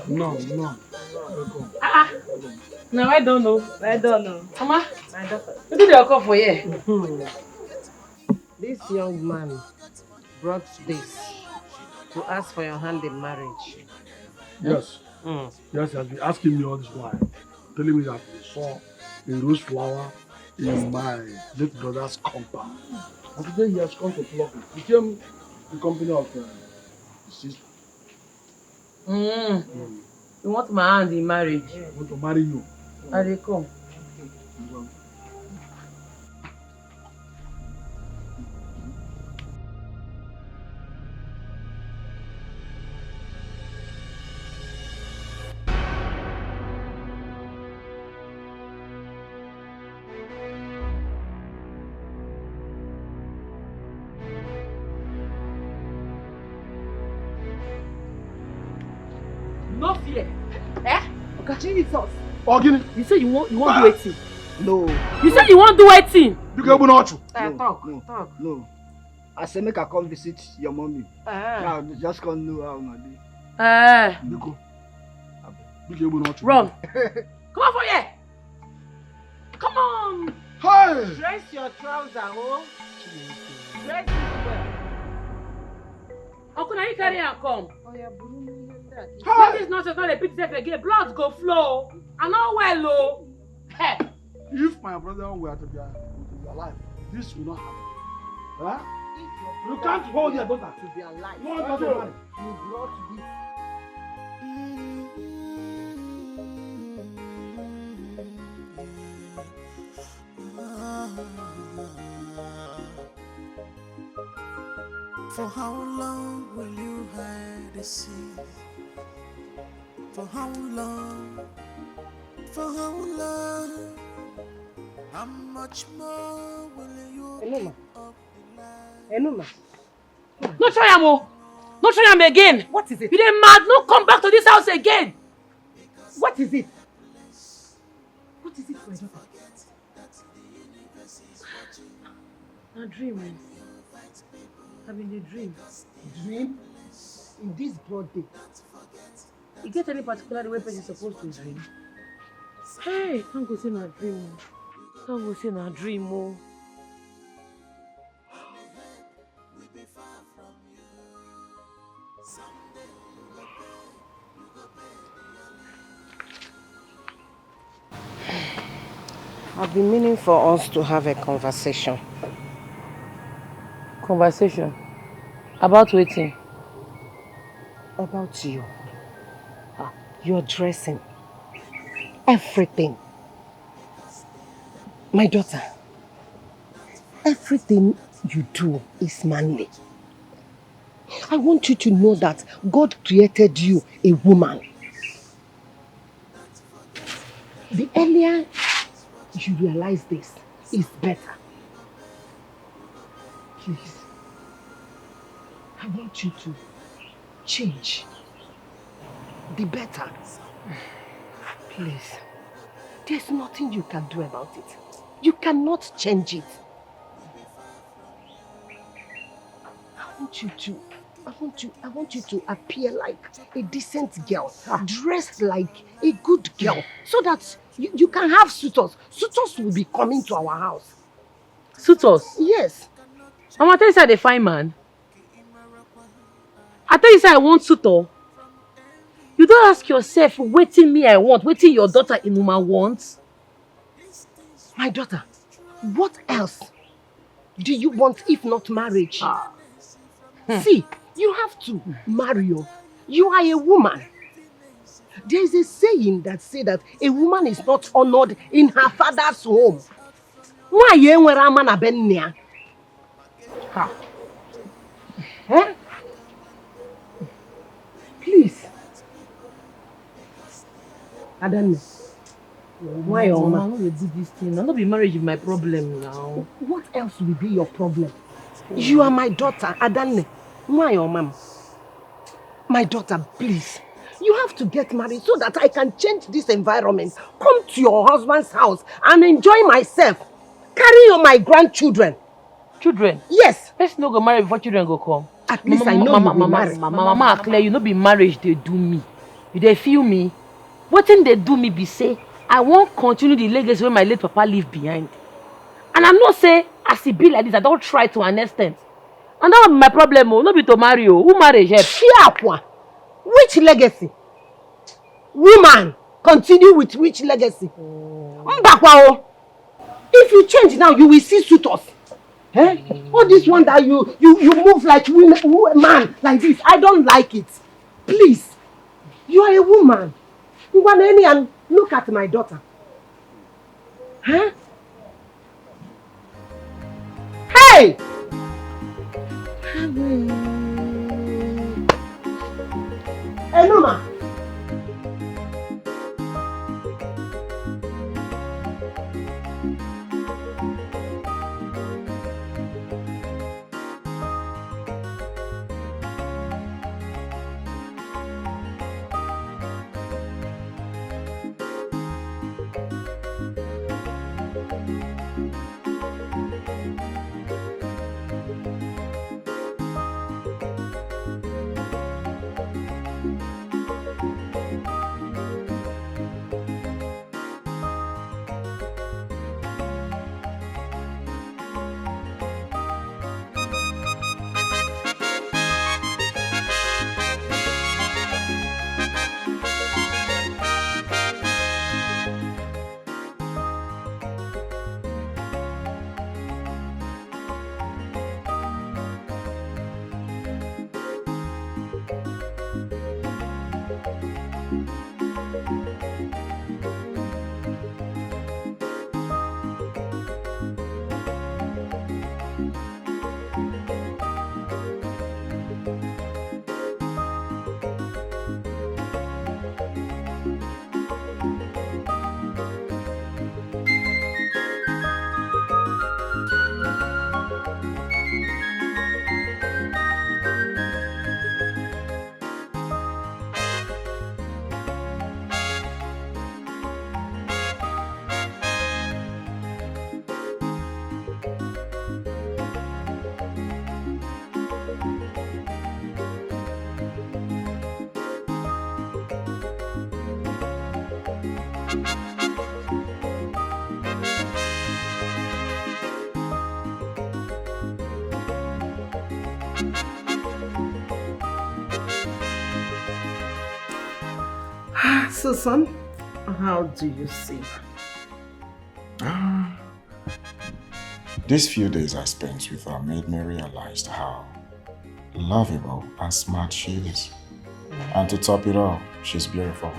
No, no. No, I don't know. I don't know. Mama, My daughter. what did they come for here? This young man brought this to ask for your hand in marriage. Yes. Yes, he has been asking me all this while. Telling me that he saw a rose flower in my late brother's compound. And today he has come to pluck it. He came in company of his sister. You want my hand in marriage? I want to marry you. I dey come. No fear. Eh? Okay, Jesus. Ogini. You say you won't do anything. No. You say you won't do anything. You can not you. Talk. No. I say make I come visit your mommy. Now just come know how una dey. Biko. Biko able not you. Run. Come on for here. Come on. Hey. Dress your trouser, oh. Dress it well. How can I carry and come? Oh, yeah, That is not just not a pity self again. Blood go flow. I know well, oh. Hey. If my brother were to be alive, this will not happen. Huh? You can't hold your daughter to be alive. You want to marry? You brought this. For how long will you hide the sea? For how long? For how long? How much more will you keep up the light? Enuma. No try am, oh. No try am again. What is it? You dey mad. No come back to this house again. What is it? What is it, my daughter? A dream, man. I'm in a dream. Dream? In this broad day? You get any particular way person is supposed to dream? Hey, can't go see na dream. Can't go see na dream, oh. I've been meaning for us to have a conversation. Conversation? About waiting? About you. Your dressing. Everything. My daughter, everything you do is manly. I want you to know that God created you a woman. The earlier you realize this, is better. Please, I want you to change. Be better. Please. There's nothing you can do about it. You cannot change it. I want you to appear like a decent girl, dressed like a good girl, so that you can have suitors. Suitors will be coming to our house. Suitors? Yes. Mama, tell you say I dey find man. I tell you say I want suitor. You don't ask yourself, wetin me I want, wetin your daughter Inuma wants. My daughter, what else do you want if not marriage? See, you have to marry her. You are a woman. There is a saying that says that a woman is not honored in her father's home. Why you ain't a man abenya? Eh? Please. Adanne. Why your mama? I no dey do this thing. I no be marriage is my problem now. What else will be your problem? You are my daughter, Adanne. Why your mom? My daughter, please. You have to get married so that I can change this environment. Come to your husband's house and enjoy myself. Carry on my grandchildren. Children? Yes. Let's not go marry before children go come. At least I know you will marry. Mama, clear you no be marriage they do me. You dey feel me? Wetin dey do me be say I won't continue the legacy wey my late papa leave behind. And I'm not say as e be like this, I don't try to an extent. And that one be my problem, no be to marry o. Who marry help? Chiakwa, which legacy? Woman, continue with which legacy? Mbakwa o. If you change now, you will see suitors. Eh? All this one that you move like man like this, I don't like it. Please, you are a woman. And look at my daughter. Huh? Hey! Hey, Noma. So, son, how do you see? These few days I spent with her made me realize how lovable and smart she is. And to top it all, she's beautiful.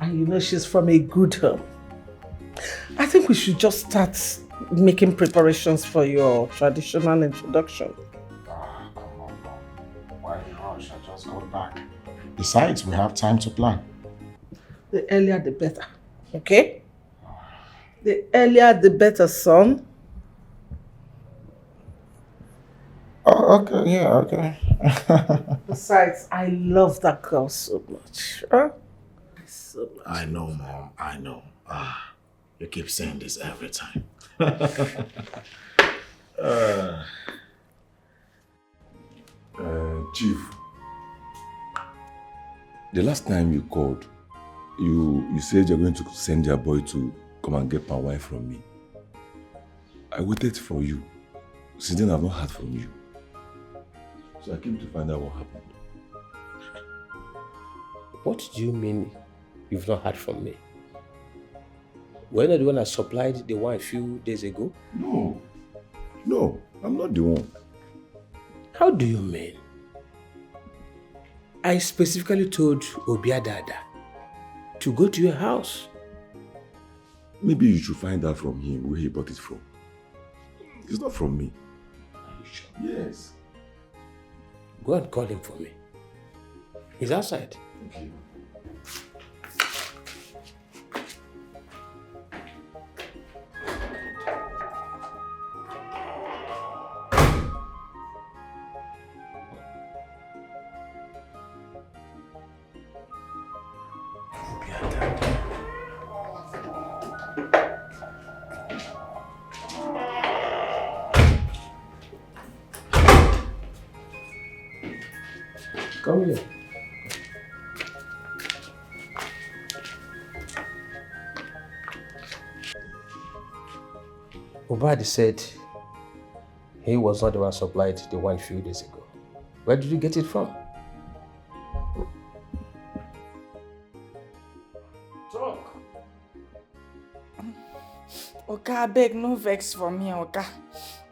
And you know she's from a good home. I think we should just start making preparations for your traditional introduction. Come on, Mom. Why the rush? I just got back. Besides, we have time to plan. The earlier the better, okay? The earlier the better, son. Oh, okay, yeah, okay. Besides, I love that girl so much. Huh? So much. I know, Mom, I know. You keep saying this every time. Chief, the last time you called, you said you're going to send your boy to come and get my wife from me. I waited for you. Since then, I've not heard from you. So I came to find out what happened. What do you mean you've not heard from me? Were you not the one that supplied the wine a few days ago? No, I'm not the one. How do you mean? I specifically told Obiadada to go to your house. Maybe you should find out from him where he bought it from. It's not from me. Are you sure? Yes. Go and call him for me. He's outside. Okay. Come here. Obadi said he was not the one supplied the wine a few days ago. Where did you get it from? Talk. Oga, abeg, no vex for me, Oga.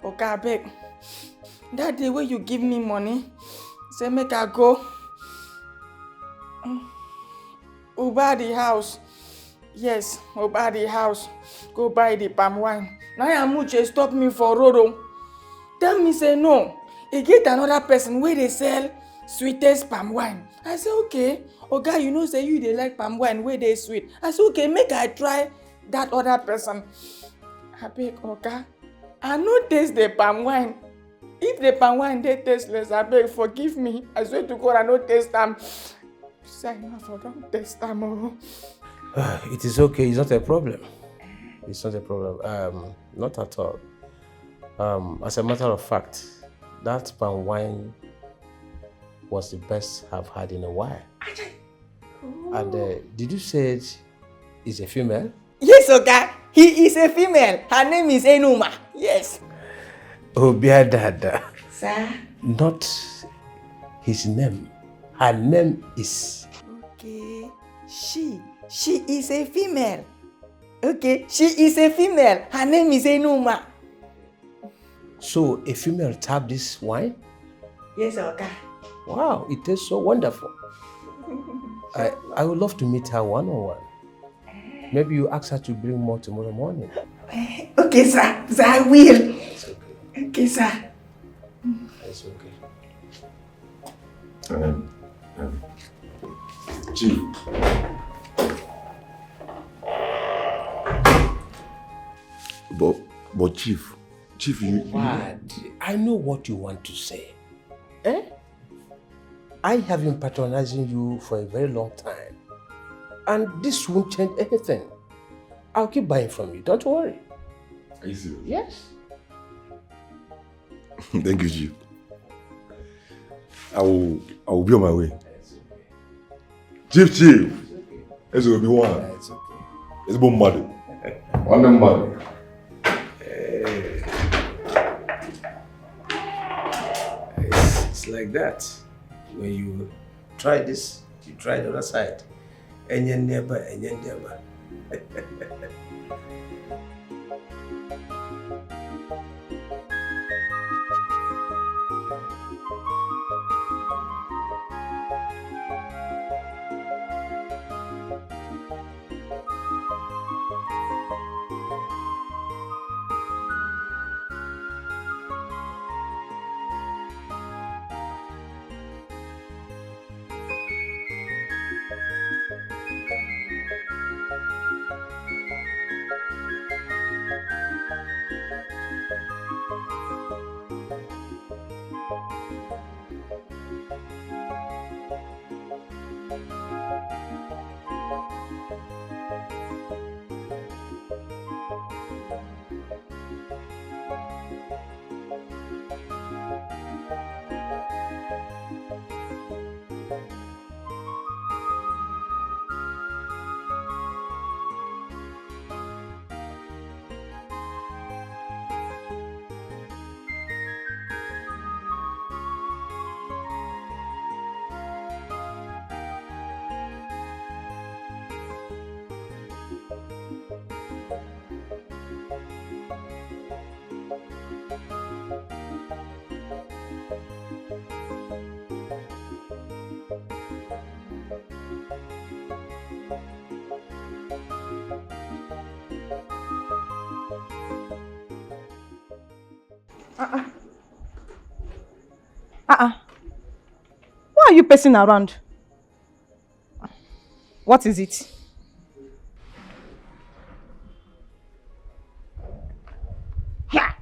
Oga, abeg. That day when you give me money, say make I go Obadi house. Yes, Obadi house. Go buy the palm wine. Now Amuche stop me for road. Tell me say no. He get another person where they sell sweetest palm wine. I say okay. Oga, you know say you they like palm wine where they sweet. I say okay, make I try that other person. Abeg, Oga, I no taste the palm wine. If the palm wine they tasteless, abeg forgive me. I swear to God I no taste them. Say no, I don't taste them. Oh. It is okay. It's not a problem. It's not a problem. Not at all. As a matter of fact, that palm wine was the best I've had in a while. Oh. And did you say it's a female? Yes, Oga. He is a female. Her name is Enuma. Yes. Oh, Biadada. Sir? Not his name. Her name is... Okay. She is a female. Okay, she is a female. Her name is Enuma. So, a female tapped this wine? Yes, Oga. Wow, it tastes so wonderful. I would love to meet her one-on-one. Maybe you ask her to bring more tomorrow morning. Okay, sir. Sir, I will. It's okay. Okay, sir. It's okay. Chief. But Chief, you... What? I know what you want to say. Eh? I have been patronizing you for a very long time. And this won't change anything. I'll keep buying from you, don't worry. Are you serious? Yes. Thank you, Chief. I will be on my way. Chief. It's going to be one. It's okay. It's about mother. One mother. It's like that. When you try this, you try the other side. And your neighbor. Why are you pacing around? What is it? Yeah.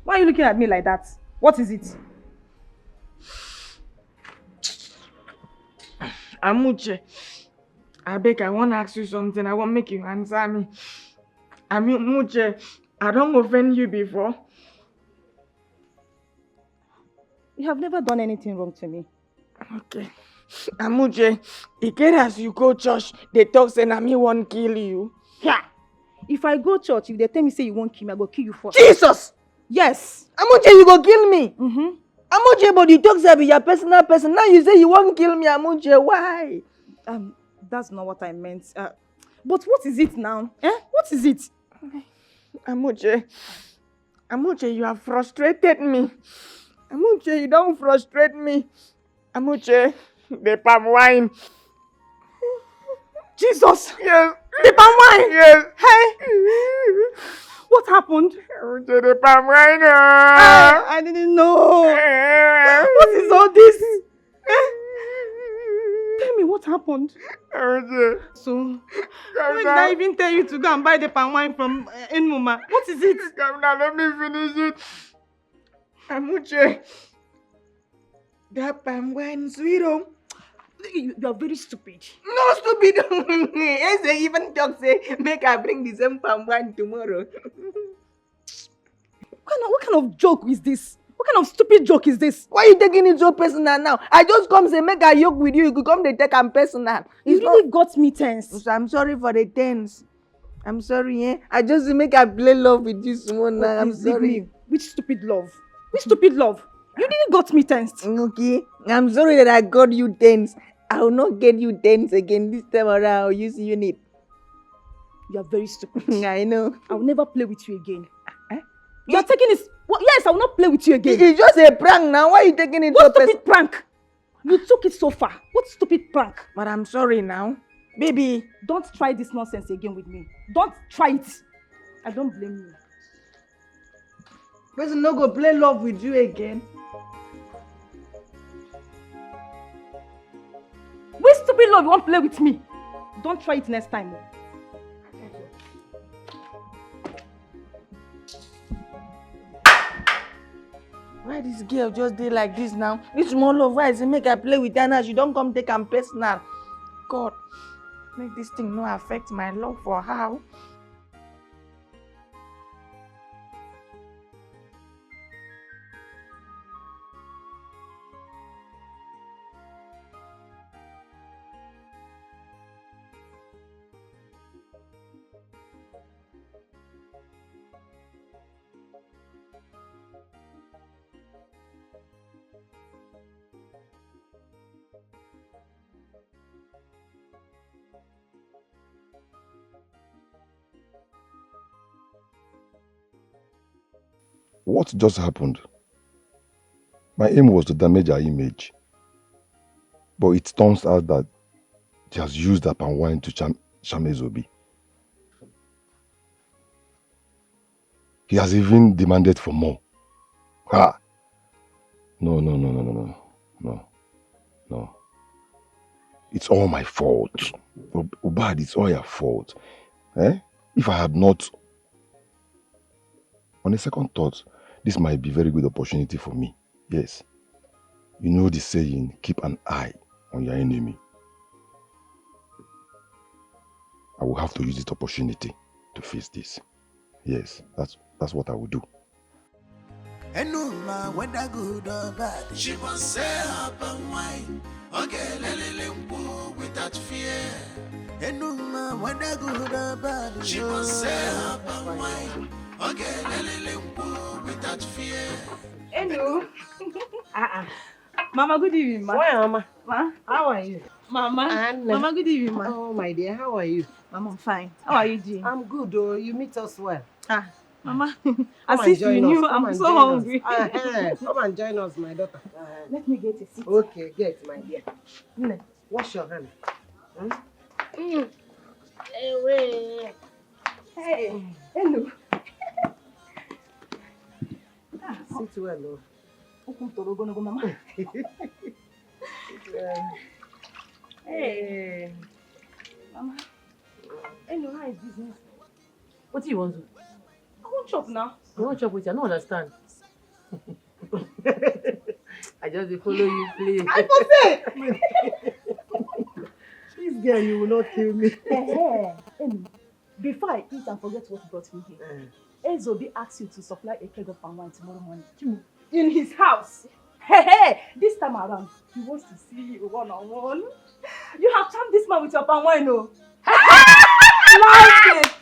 Why are you looking at me like that? What is it? Amuche, abeg, I want to ask you something. I want to make you answer me. Amuche, I don't offend you before. You have never done anything wrong to me. Okay. Amuche, e get as you go church, they talk say na me wan kill you. Yeah. If I go church, if they tell me say you won't kill me, I go kill you first. Jesus! Yes. Amuche, you go kill me. Mm-hmm. Amuche, but you talk say be your personal person. Now you say you won't kill me, Amuche. Why? That's not what I meant. But what is it now? What is it? Amuche, you have frustrated me. Amuche, you don't frustrate me. Amuche, the palm wine. Jesus! Yes. The palm wine! Yes. Hey! What happened? Amuche, the palm wine. I didn't know. What is all this? Tell me what happened. Amuche. So, why did I even tell you to go and buy the palm wine from Enmuma? What is it? Come now, let me finish it. Amuche, that palm wine sweet. You are very stupid. No stupid. Yes, they even talk say, make I bring the same palm wine tomorrow. What kind of joke is this? What kind of stupid joke is this? Why are you taking it so personal now? I just come say make I yoke with you. You could come they take am personal. You really got me tense. So I'm sorry for the tense. I'm sorry, eh? I just make I play love with you someone now. I'm sorry. Which stupid love? Which stupid love? You really got me tensed. Okay. I'm sorry that I got you tense. I will not get you tense again this time around. I'll use unit. You are very stupid. I know. I will never play with you again. You are taking this. Well, yes, I will not play with you again. It's just a prank now. Why are you taking it so stupid prank? You took it so far. What stupid prank? But I'm sorry now. Baby. Don't try this nonsense again with me. Don't try it. I don't blame you. Person no go play love with you again. Which stupid love you won't play with me? Don't try it next time. Why this girl just did like this now? This small love, why is it make her play with her now? She don't come take am personal. God, make this thing no affect my love for her. What just happened? My aim was to damage her image. But it turns out that she has used that palm wine to shame Zobi. He has even demanded for more. Ha! No. It's all my fault. Ubad, it's all your fault. If I had not... On a second thought, this might be a very good opportunity for me. Yes. You know the saying, keep an eye on your enemy. I will have to use this opportunity to face this. Yes, that's what I will do. And no man whether good or bad, she must say up and wine. Okay, without fear. And no man whether good or bad, she must say up and wine. Okay, without fear. Hello. Mama, good evening, ma. Why, Mama? Ma? How are you? Mama. Mama, good evening, ma. Oh, my dear, how are you? Mama, I'm fine. How are you doing? I'm good, oh. You meet us well. Mama, As if you knew, I'm so hungry. Come and join us, my daughter. Let me get a seat. Okay, get, my dear. Wash your hand. Hey, hello. Sit well, oh. Mama. Hey. Mama. Hello, how is business? What do you want to? I want chop now. You want chop with you? I don't understand. I just dey follow you play. I for say. This girl, you will not kill me. Before I eat and forget what brought me here, Ezobi asked you to supply a keg of palm wine tomorrow morning. In his house. This time around, he wants to see you one-on-one. You have charmed this man with your palm wine, no? Like it!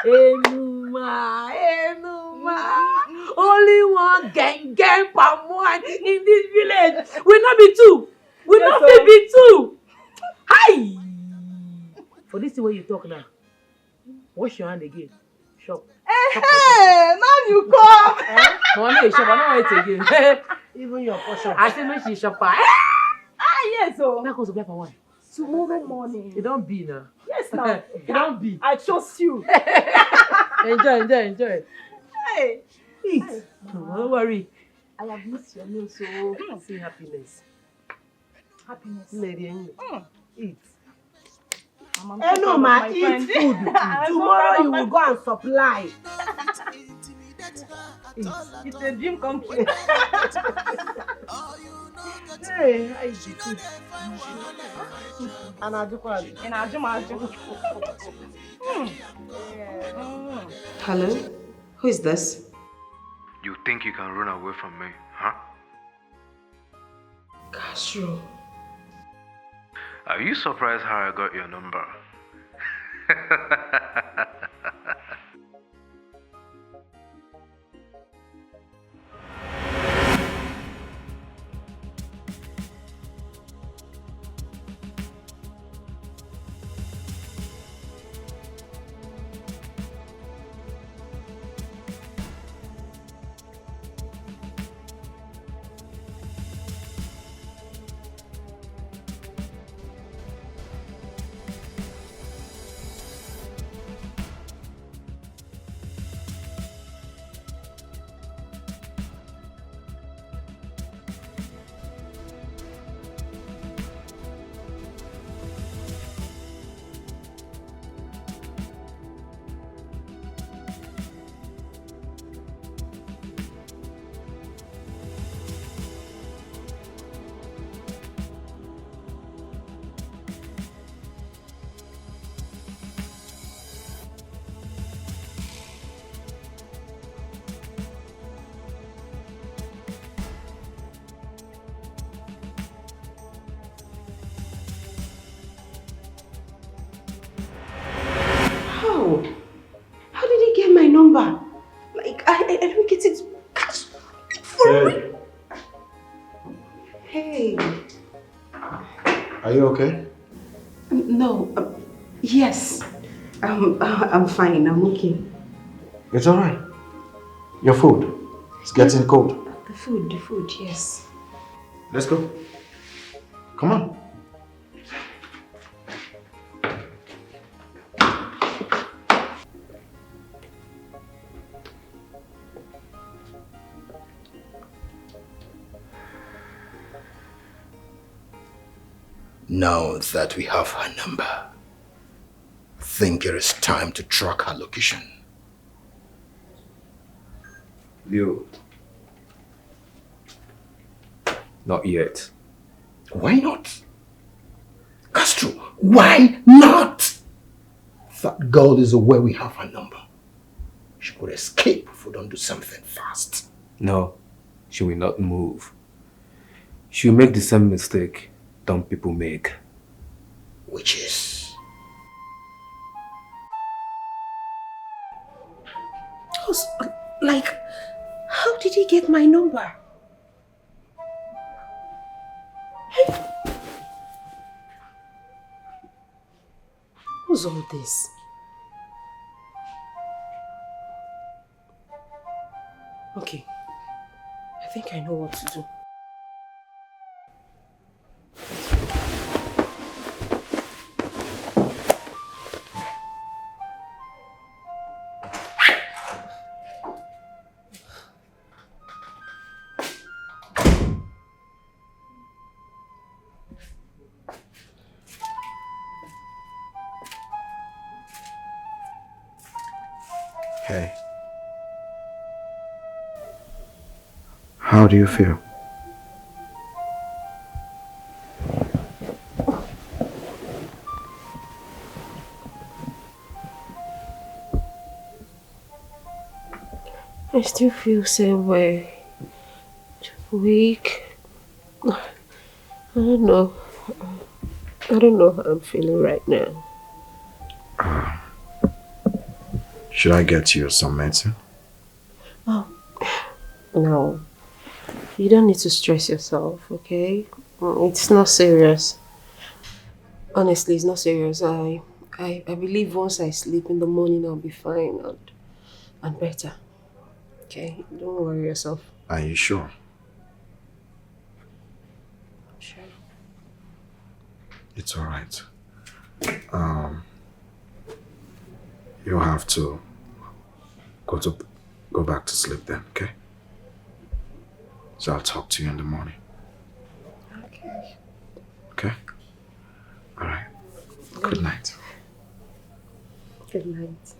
Enuma, only one gang palm wine in this village. We not be two. We not be two. Hi. For this thing where you talk now, wash your hand again. Shop. Hey, now you come. Money shop. I don't want it again. Even your portion. I say no, she shop. Yes, oh. Now goes to buy for one. Tomorrow morning. It don't be now. Yes, now. It don't be. I trust you. Enjoy. Hey. Eat. Don't worry. I have missed your meal, so See happiness. happiness. Lady, eat. Enoma, eat food. Tomorrow you will go and supply. It's a dream come true. Hey, I eat food. And I do what? And I do. Hello? Who is this? You think you can run away from me, huh? Castro. Are you surprised how I got your number? How did he get my number? Like, I don't get it. Hey. Hey. Are you okay? No. Yes. I'm fine. I'm okay. It's alright. Your food. It's getting cold. The food, yes. Let's go. Come on. Now that we have her number, I think it is time to track her location. Leo. Not yet. Why not? Castro, why not? That girl is aware we have her number. She could escape if we don't do something fast. No, she will not move. She will make the same mistake dumb people make. Which is? Like, how did he get my number? What's all this? Okay, I think I know what to do. Hey. How do you feel? I still feel same way. Weak. I don't know. I don't know how I'm feeling right now. Should I get you some medicine? Oh, no. You don't need to stress yourself, okay? It's not serious. Honestly, it's not serious. I believe once I sleep in the morning, I'll be fine and better. Okay? Don't worry yourself. Are you sure? Sure. It's alright. You have to go back to sleep then, okay? So I'll talk to you in the morning. Okay. Okay? Alright. Good night. Good night.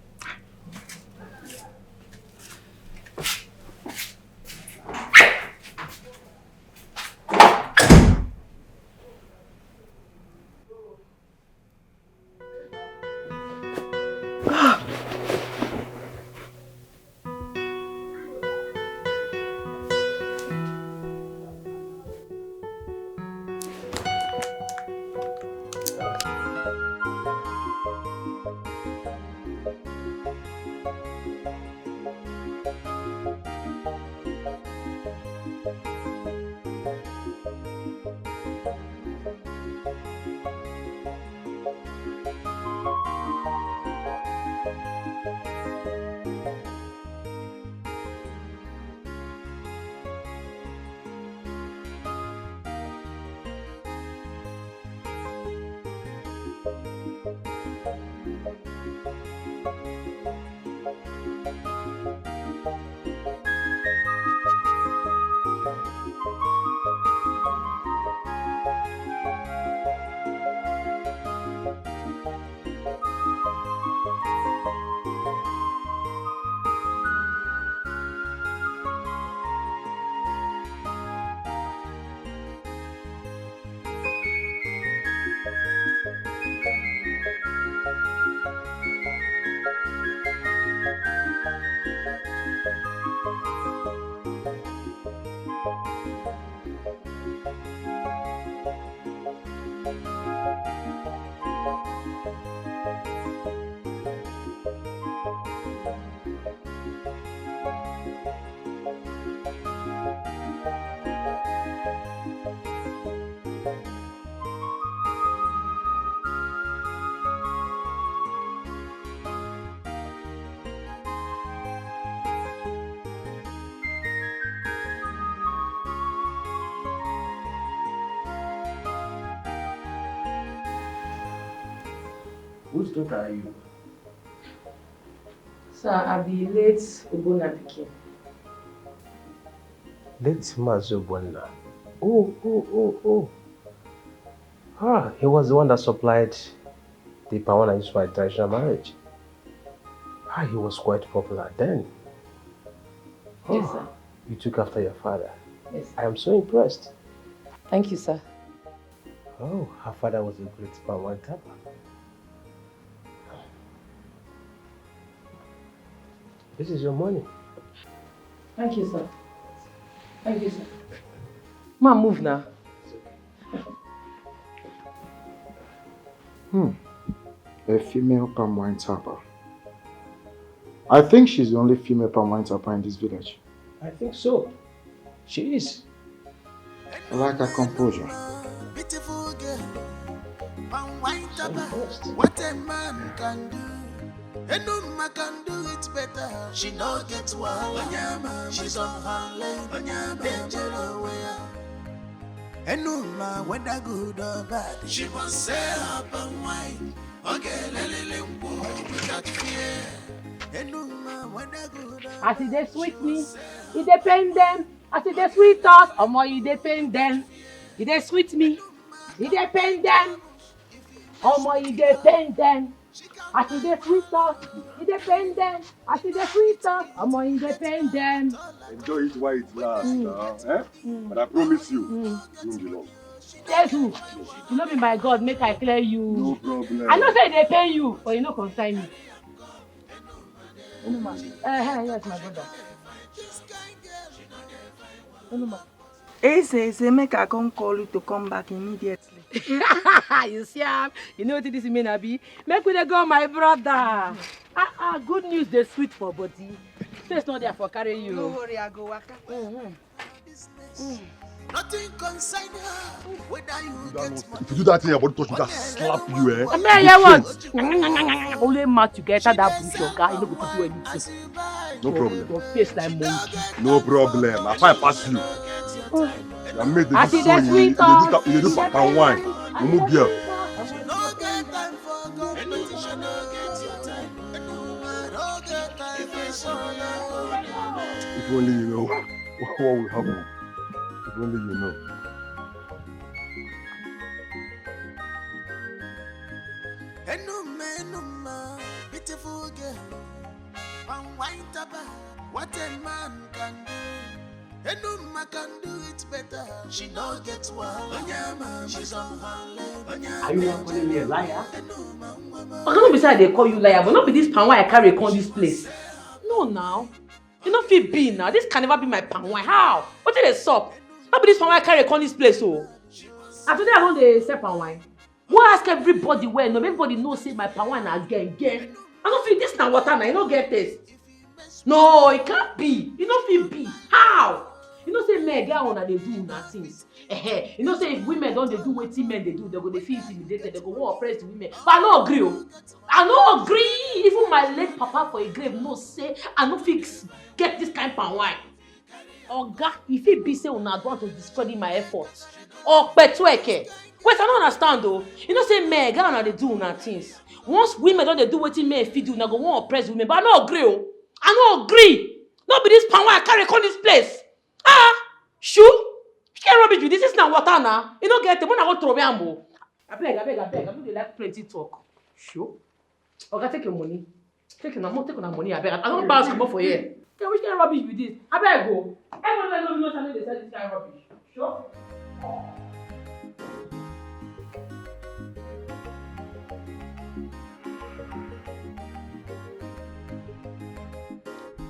Whose daughter are you? Sir, I be late Ubona Pikin. Late Mazubwana. Oh. Ah, he was the one that supplied the power I used for my traditional marriage. Ah, he was quite popular then. Yes, sir. You took after your father. Yes. I am so impressed. Thank you, sir. Oh, her father was a great power tapper. This is your money. Thank you, sir. Thank you, sir. Ma, move now. A female palm wine tapper. I think she's the only female palm wine tapper in this village. I think so. She is. I like her composure. Beautiful girl, palm wine tapper. What a man can do. And no man can do it better. She no gets wild. She's on her lane. Danger away. And no man whether good or bad. She must say up and wine. Okay, without fear. And no man whether good or As it dey sweet me, it dey pain them. As it dey sweet us, omo, it dey pain them. It dey sweet me, it dey pain them. Omo, it dey pain them. As it dey sweet us, it dey pain them. As it dey sweet us, omo, it dey pain them. Enjoy it while it lasts now, eh? But I promise you, you won't be long. Jesus, you no be my God, make I clear you. No problem. I know say they pay you, but you no concern me. Yes, my brother. Say make I come call you to come back immediately. You see, you know what this mean, Abi? Make we dey go, my brother. Good news, they sweet for body. Face not there for carrying you. No worry, I go waka. Nothing concern her, whether you get money. If you do that thing, your body touch me, just slap you, eh? I mean, yeah, what? Only match together that bush your guy, you know what to do anything. No problem. Your face like monkey. No problem. I find pass you. I made the I see so the sweet talk. you do papa wine. Mumu girl. If only you know what will happen. If only you know. Enuma, beautiful girl. What a man can do. Enuma can do it better. She no gets one. She's on one leg. Are you not calling me a liar? I don't be say they call you liar, but not be this pan why I carry on this place. No, now. You don't feel be now. This can never be my pan wine. How? What did they stop? Not be this pan why I carry on this place, oh. And today I don't dey sell pan wine. Why ask everybody where? No, everybody knows say my pan wine again. I don't feel this now water now. You don't get this. No, it can't be. You don't feel be. How? You know say men get on and they do una things. You know say if women don't they do what men they do, they go they feel intimidated, they go want oppress the women. But I don't agree. I don't agree. Even my late papa for a grave no say I no fix get this kind of wine. Oga, if it be say una want to discredit my efforts. Or petweke. Wait, I don't understand though. You know say men get on and they do una things. Once women don't they do what men fit do, they go want oppress women. But I don't agree. I don't agree. Not be this pan wine I carry on this place. Shoo? You can't rubbish you. This is not water now. You don't get it. When I go throw me, I beg. I don't like plenty talk. Shoo? Okay, take your money. Take your money. I beg. I don't bounce come for here. Okay, which kind of rubbish with this? I beg go. Everyone knows how they sell this kind of rubbish. Sure?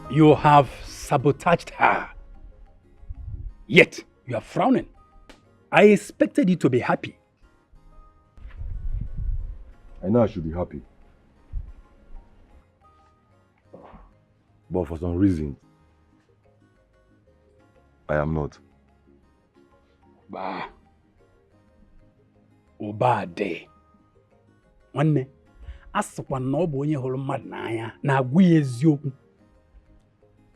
You have sabotaged her. Yet, you are frowning. I expected you to be happy. I know I should be happy. But for some reason, I am not. Bah. Obade. One asakwa na obo onye huru mmadu n'anya na agwu eziokwu.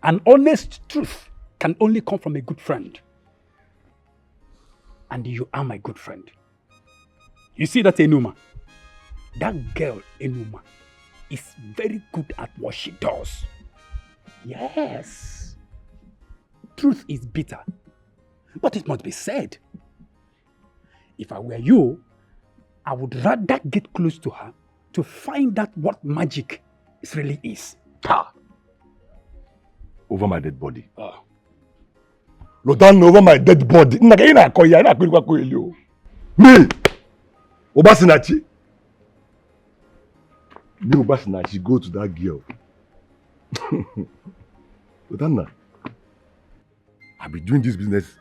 An honest truth can only come from a good friend. And you are my good friend. You see that Enuma? That girl Enuma is very good at what she does. Yes. Truth is bitter, but it must be said. If I were you, I would rather get close to her to find out what magic really is. Ha! Over my dead body. Lotan over my dead body. Me! Obasinachi. Me Obasinachi go to that girl. Lotanna. I've been doing this business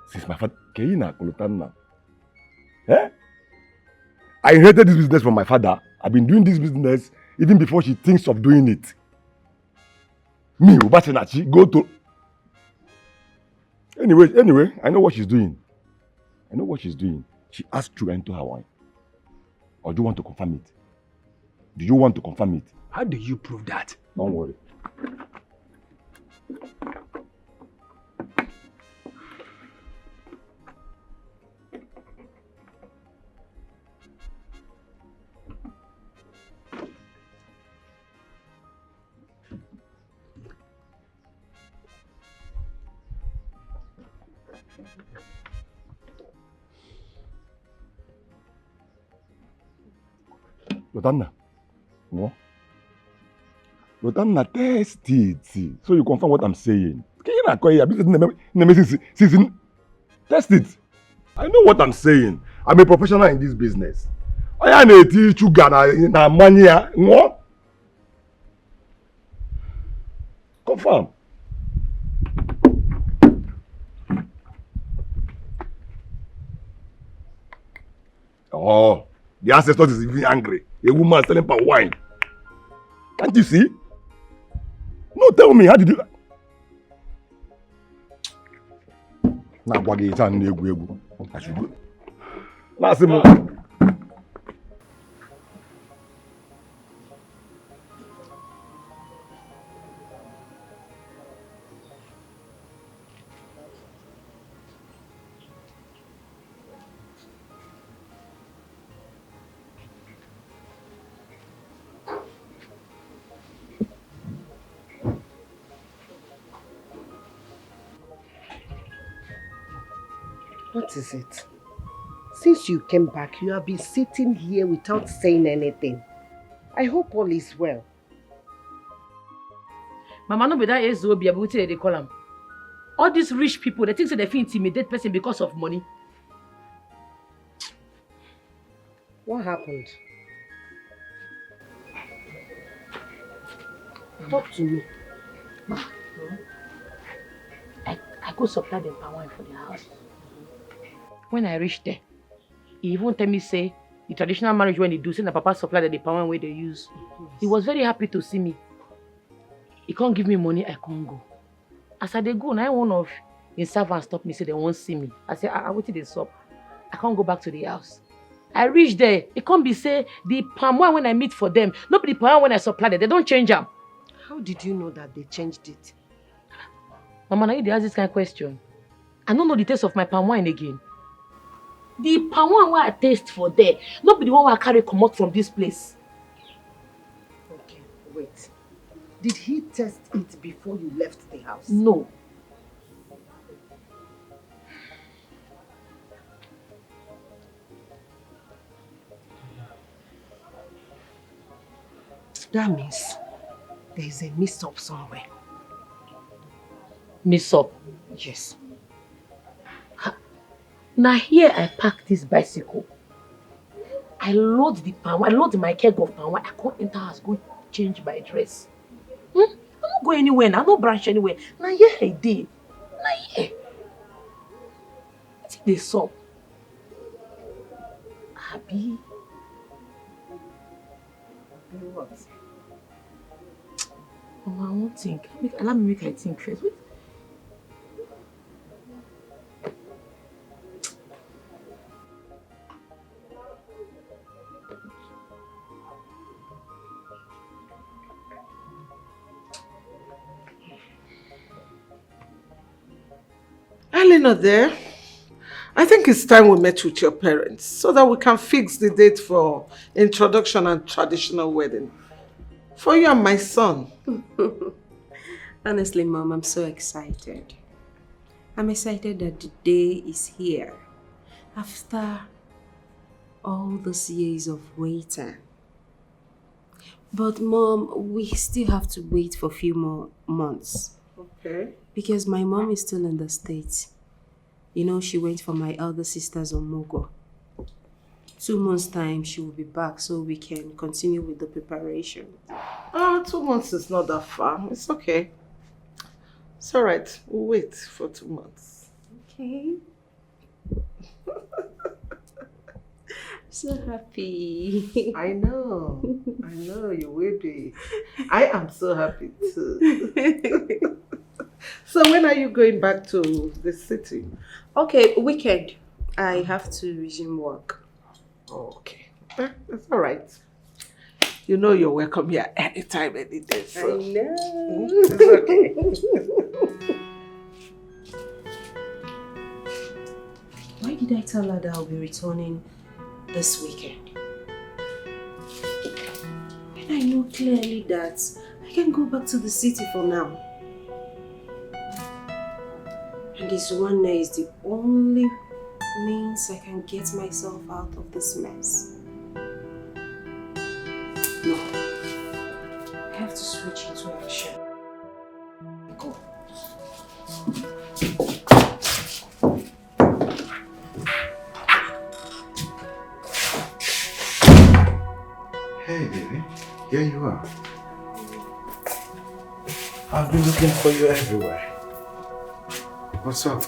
since my father. Lotanna. Eh? I inherited this business from my father. I've been doing this business even before she thinks of doing it. Me, Obasinachi, go to... Anyway, I know what she's doing. She asked to enter her wine. Or do you want to confirm it? Do you want to confirm it? How do you prove that? Don't worry. Lotanna, no? Lotanna, test it. So you confirm what I'm saying. Test it. I know what I'm saying. I'm a professional in this business. I am a teacher na money. No? Confirm. Oh, the ancestors is even angry. A woman selling palm wine. Can't you see? No, tell me, how did you... Now, what is it? I should go. Last month. What is it? Since you came back, you have been sitting here without saying anything. I hope all is well. Mama, no be that Ezobia, but they call them. All these rich people, they think that they feel intimidate person because of money. What happened? Talk to me. Ma, I go supply them palm wine for the house. When I reached there, he even tell me say the traditional marriage when they do, say the papa supply the palm wine where they use. He was very happy to see me. He can't give me money, I can't go. As I dey go, now one of his servants stop me, say they won't see me. I say, I waited this up. I can't go back to the house. I reach there, it can't be say the palm wine when I meet for them, not the palm wine when I supply them. They don't change them. How did you know that they changed it? Mama, now you ask this kind of question. I don't know the taste of my palm wine again. The palm wine where I taste for there, not be the one where I carry come out from this place. Okay, wait. Did he test it before you left the house? No. That means there is a mix-up somewhere. Mix-up? Yes. Now here I park this bicycle. I load the palm wine, I load my keg of palm wine. I can't enter house, go change my dress. I don't go anywhere, I don't branch anywhere. Now here I did. Now here. I think they saw. Abi. What? Oh, I won't think. Allow me make I think first. Wait. Eleanor there. I think it's time we met with your parents so that we can fix the date for introduction and traditional wedding. For you and my son. Honestly, Mom, I'm so excited. I'm excited that the day is here. After all those years of waiting. But Mom, we still have to wait for a few more months. Okay. Because my mom is still in the States. You know, she went for my elder sister's Omogo. 2 months' time, she will be back so we can continue with the preparation. 2 months is not that far. It's okay. It's all right. We'll wait for 2 months. Okay. So happy. I know you will be. I am so happy too. So when are you going back to the city? Okay, weekend. I have to resume work. Oh, okay. That's all right. You know you're welcome here anytime, any day. So. I know. It's okay. Why did I tell her that I'll be returning this weekend? When I know clearly that I can go back to the city for now. And this one day is the only means I can get myself out of this mess. No. I have to switch into action. Go. Hey, baby. Here you are. I've been looking for you everywhere. What's up?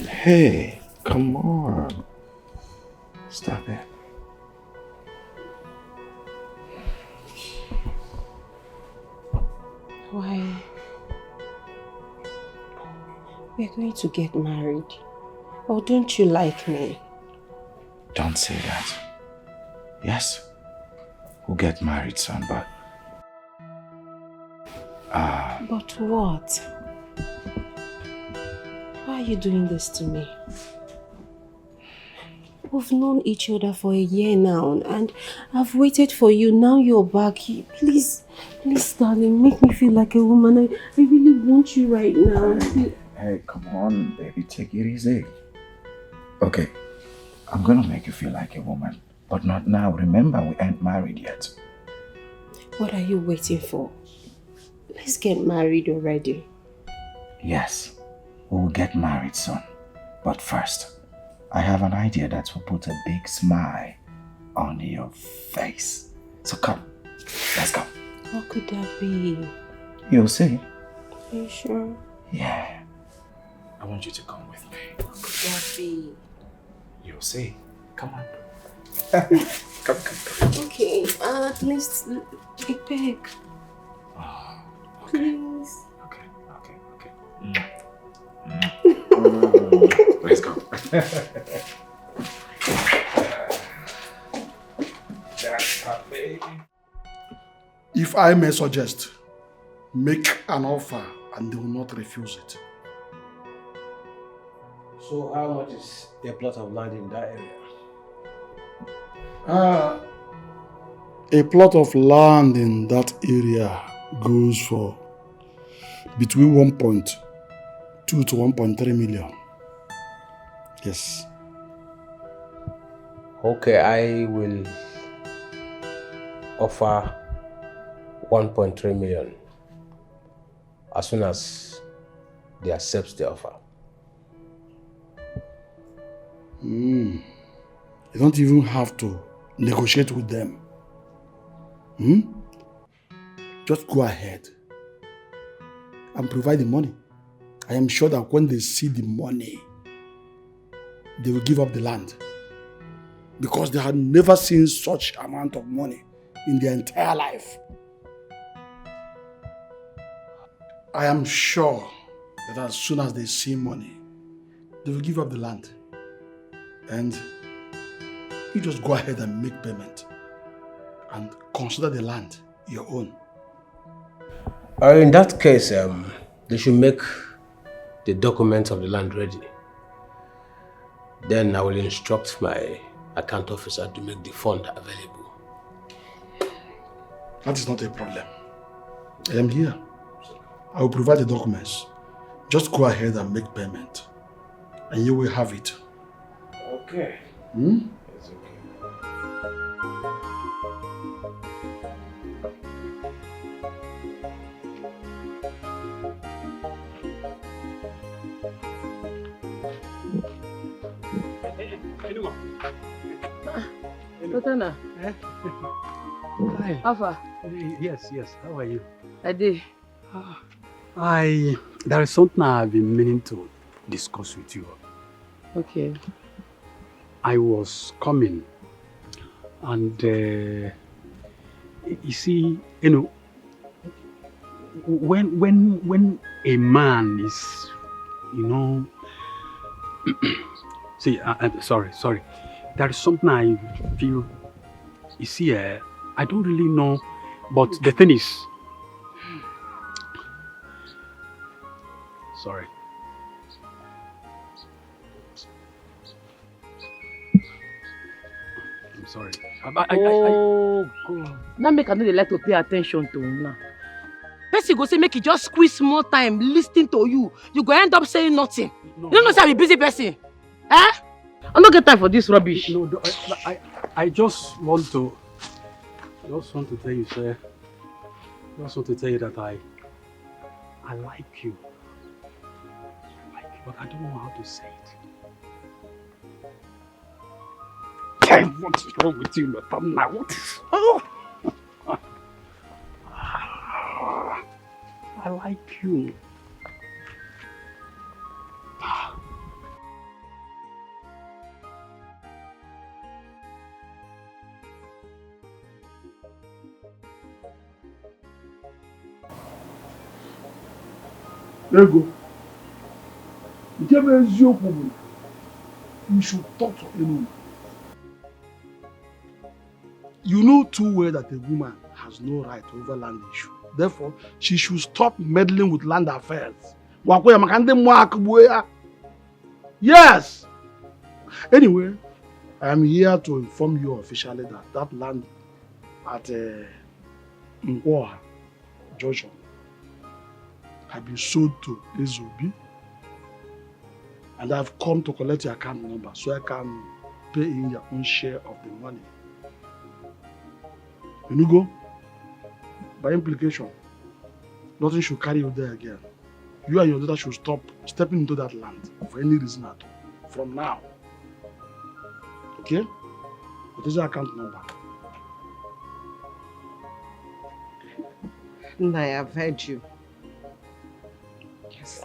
Hey, come on. Stop it. Why? We're going to get married. Oh, don't you like me? Don't say that. Yes, we'll get married soon, but... But what? Why are you doing this to me? We've known each other for a year now, and I've waited for you. Now you're back. Please, darling, make me feel like a woman. I really want you right now. Hey, come on, baby, take it easy. Okay, I'm gonna make you feel like a woman, but not now. Remember, we ain't married yet. What are you waiting for? Let's get married already. Yes, we will get married soon. But first, I have an idea that will put a big smile on your face. So come, let's go. What could that be? You'll see. Are you sure? Yeah. I want you to come with me. What could that be? You'll see. Come on. Come. Okay, at least a peg. Oh, okay. Please. Okay. Let's go. If I may suggest, make an offer and they will not refuse it. So how much is a plot of land in that area? A plot of land in that area goes for between 1.2 to 1.3 million. Yes. Okay, I will offer 1.3 million as soon as they accept the offer. You don't even have to negotiate with them. Just go ahead and provide the money. I am sure that when they see the money, they will give up the land. Because they had never seen such amount of money in their entire life. I am sure that as soon as they see money, they will give up the land. And you just go ahead and make payment and consider the land your own. In that case, they should make the documents of the land ready. Then I will instruct my account officer to make the fund available. That is not a problem. I am here. I will provide the documents. Just go ahead and make payment. And you will have it. Okay. It's okay. Totana. Hi. Alpha. Yes. How are you? I did. There is something I've been meaning to discuss with you. Okay. I was coming and you see, when a man is, see, I'm sorry. There is something I feel, you see, I don't really know, but the thing is, sorry. I'm sorry. God. Now make another like to pay attention to him now. Person go say make you just squeeze more time listening to you. You go end up saying nothing. You don't know say I'm a busy person. Eh? I don't get time for this rubbish. No, I just want to tell you, sir. I just want to tell you that I like you. But I don't know how to say it. What is wrong with you, Latamna? What is... Oh! I like you. There you go. You should talk to anyone. You know too well that a woman has no right over land issue. Therefore, she should stop meddling with land affairs. Yes! Anyway, I am here to inform you officially that that land at Nkwoha Junction has been sold to Ezobi, and I've come to collect your account number so I can pay in your own share of the money. You go? By implication, nothing should carry you there again. You and your daughter should stop stepping into that land for any reason at all. From now. Okay? What is your account number? I have heard you. Yes.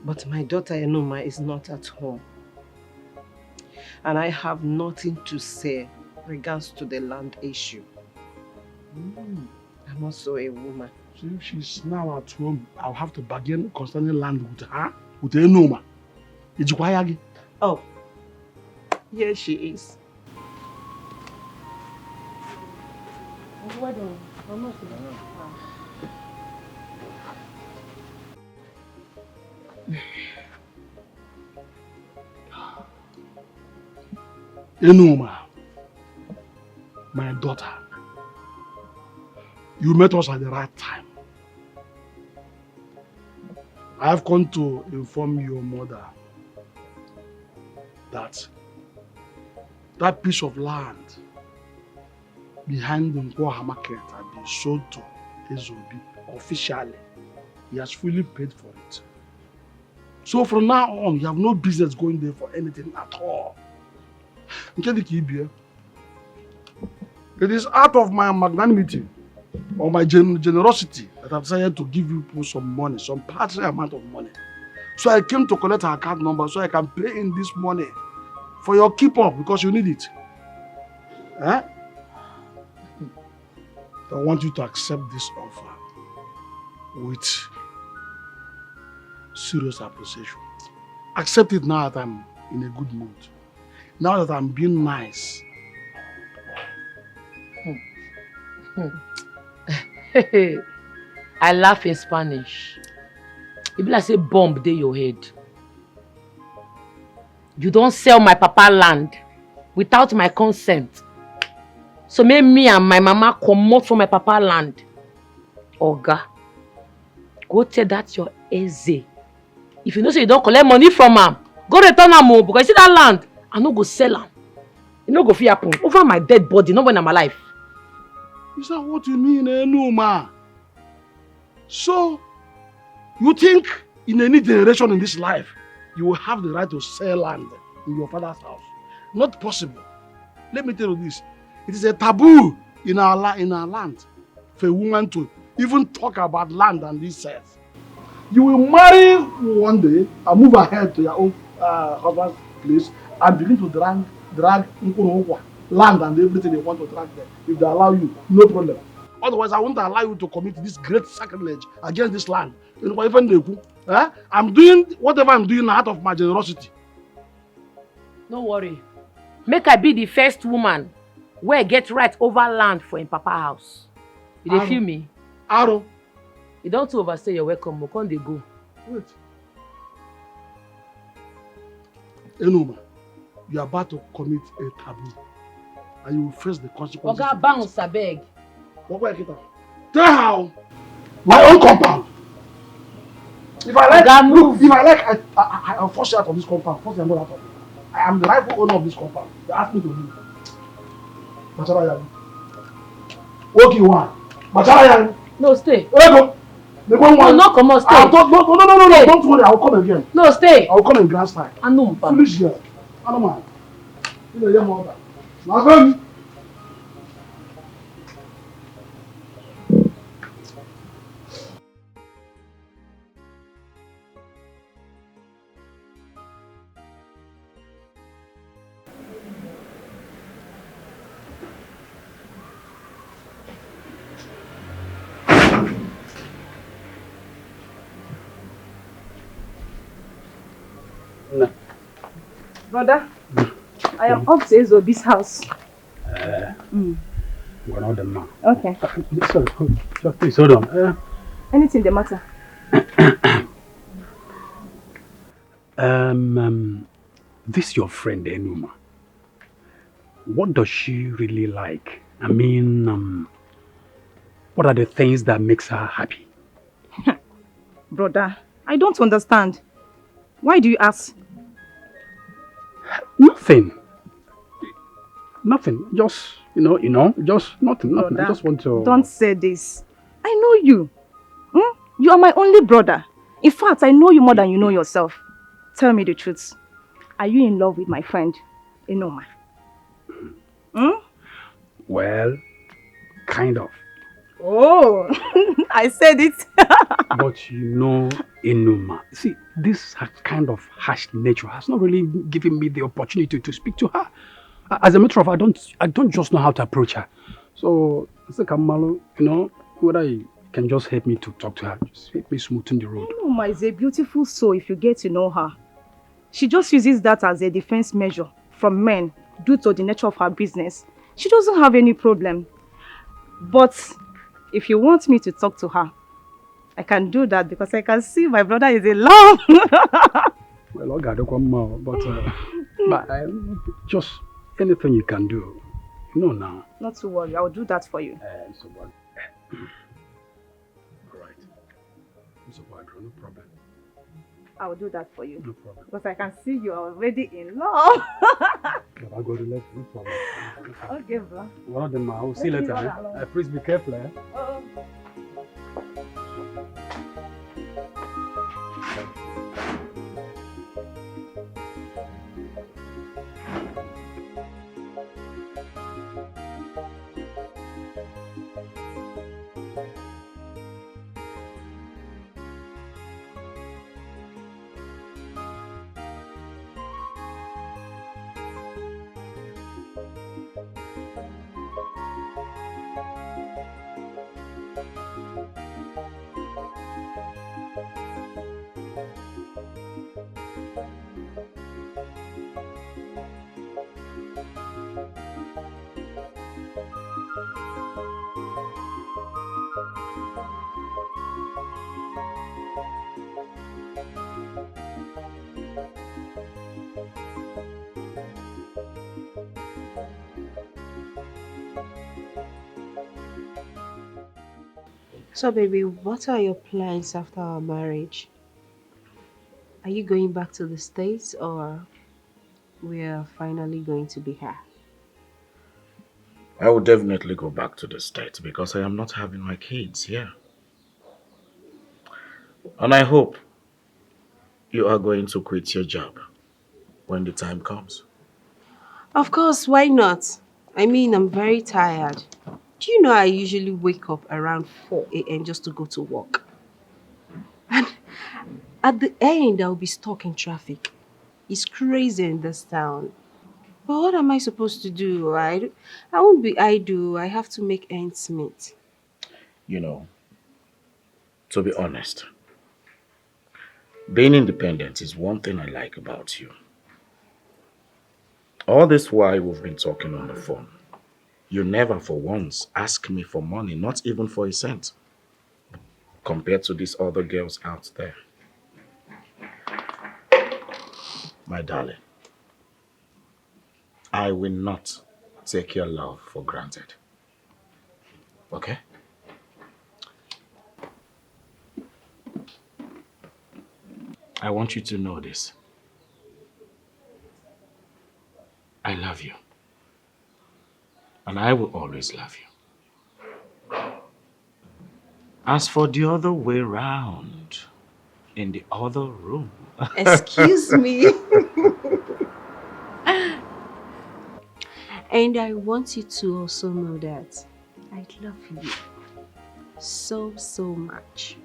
But my daughter Enoma is not at home. And I have nothing to say regards to the land issue. I'm also a woman. So if she's now at home, I'll have to bargain concerning land with her, with Enoma. Oh, here she is. Enoma, my daughter, you met us at the right time. I have come to inform your mother that that piece of land behind the Nkwoha market has been sold to Ezobi officially. He has fully paid for it. So from now on, you have no business going there for anything at all. It is out of my magnanimity or my generosity that I've decided to give you some money, some paltry amount of money. So I came to collect her account number so I can pay in this money for your keep up because you need it. I want you to accept this offer with serious appreciation. Accept it now that I'm in a good mood. Now that I'm being nice. I laugh in Spanish. It be like say bomb dey your head. You don't sell my papa land without my consent. So make me and my mama comot from my papa land. Oga, go tell that your Eze. If you know say you don't collect money from am, go return am o, because you see that land, I no go sell am. It no go fit happen over my dead body, not when I'm alive. Is that what you mean, Enoma? So, you think in any generation in this life, you will have the right to sell land in your father's house? Not possible. Let me tell you this. It is a taboo in our land for a woman to even talk about land and this says. You will marry one day and move ahead to your own husband's place and begin to drag land and everything they want to drag there. If they allow you, no problem. Otherwise, I won't allow you to commit this great sacrilege against this land. I'm doing whatever I'm doing out of my generosity. No worry. Make I be the first woman where get right over land for in papa house. You dey feel me? Aro. You don't overstay your welcome. We can't dey go. Wait. Enoma, you are about to commit a taboo, and you will face the consequences. Oga, bounce, abeg. Tell how my own compound. If I like, Oga, move. If I like, I'll force you out of this compound. Force you out of it. I am the rightful owner of this compound. They asked me to leave. Machara Yang. What you want? Machara Yang. No, stay. Where go? They go No, no, come on, stay. No, don't worry. I'll come again. No, stay. I'll come in grand style. I know. Foolish girl. I don't mind. You know your mother. Now come. No. Brother, I am up to Ezobi's house. One of them now. Okay. Sorry, please hold on. Anything the matter? This your friend Enuma. What does she really like? I mean, what are the things that makes her happy? Brother, I don't understand. Why do you ask? Nothing. Just, just nothing. Brother, I just want to... don't say this. I know you. You are my only brother. In fact, I know you more than you know yourself. Tell me the truth. Are you in love with my friend, Enoma? Well, kind of. Oh, I said it. But Enuma. See, this kind of harsh nature has not really given me the opportunity to speak to her. As a matter of fact, I don't just know how to approach her. So, Kamalo, whether you can just help me to talk to her, just help me smoothen the road. Enoma is a beautiful soul if you get to know her. She just uses that as a defense measure from men due to the nature of her business. She doesn't have any problem. But if you want me to talk to her, I can do that because I can see my brother is in love. Well, I don't come more, but just anything you can do, now. Not to worry, I'll do that for you. All right. No problem. I'll do that for you. No problem. Because I can see you are already in love. I'll go to left, no problem. Okay, bro. One of them, I'll see you later. Please be careful. So baby, what are your plans after our marriage? Are you going back to the States or we are finally going to be here? I will definitely go back to the States because I am not having my kids here. And I hope you are going to quit your job when the time comes. Of course, why not? I mean, I'm very tired. Do you know I usually wake up around 4 a.m. just to go to work? And at the end, I'll be stuck in traffic. It's crazy in this town. But what am I supposed to do? I won't be idle. I have to make ends meet. To be honest, being independent is one thing I like about you. All this while we've been talking on the phone, you never for once ask me for money, not even for a cent, compared to these other girls out there. My darling, I will not take your love for granted. Okay? I want you to know this. I love you. And I will always love you. As for the other way round, in the other room. Excuse me. And I want you to also know that I love you so, so much.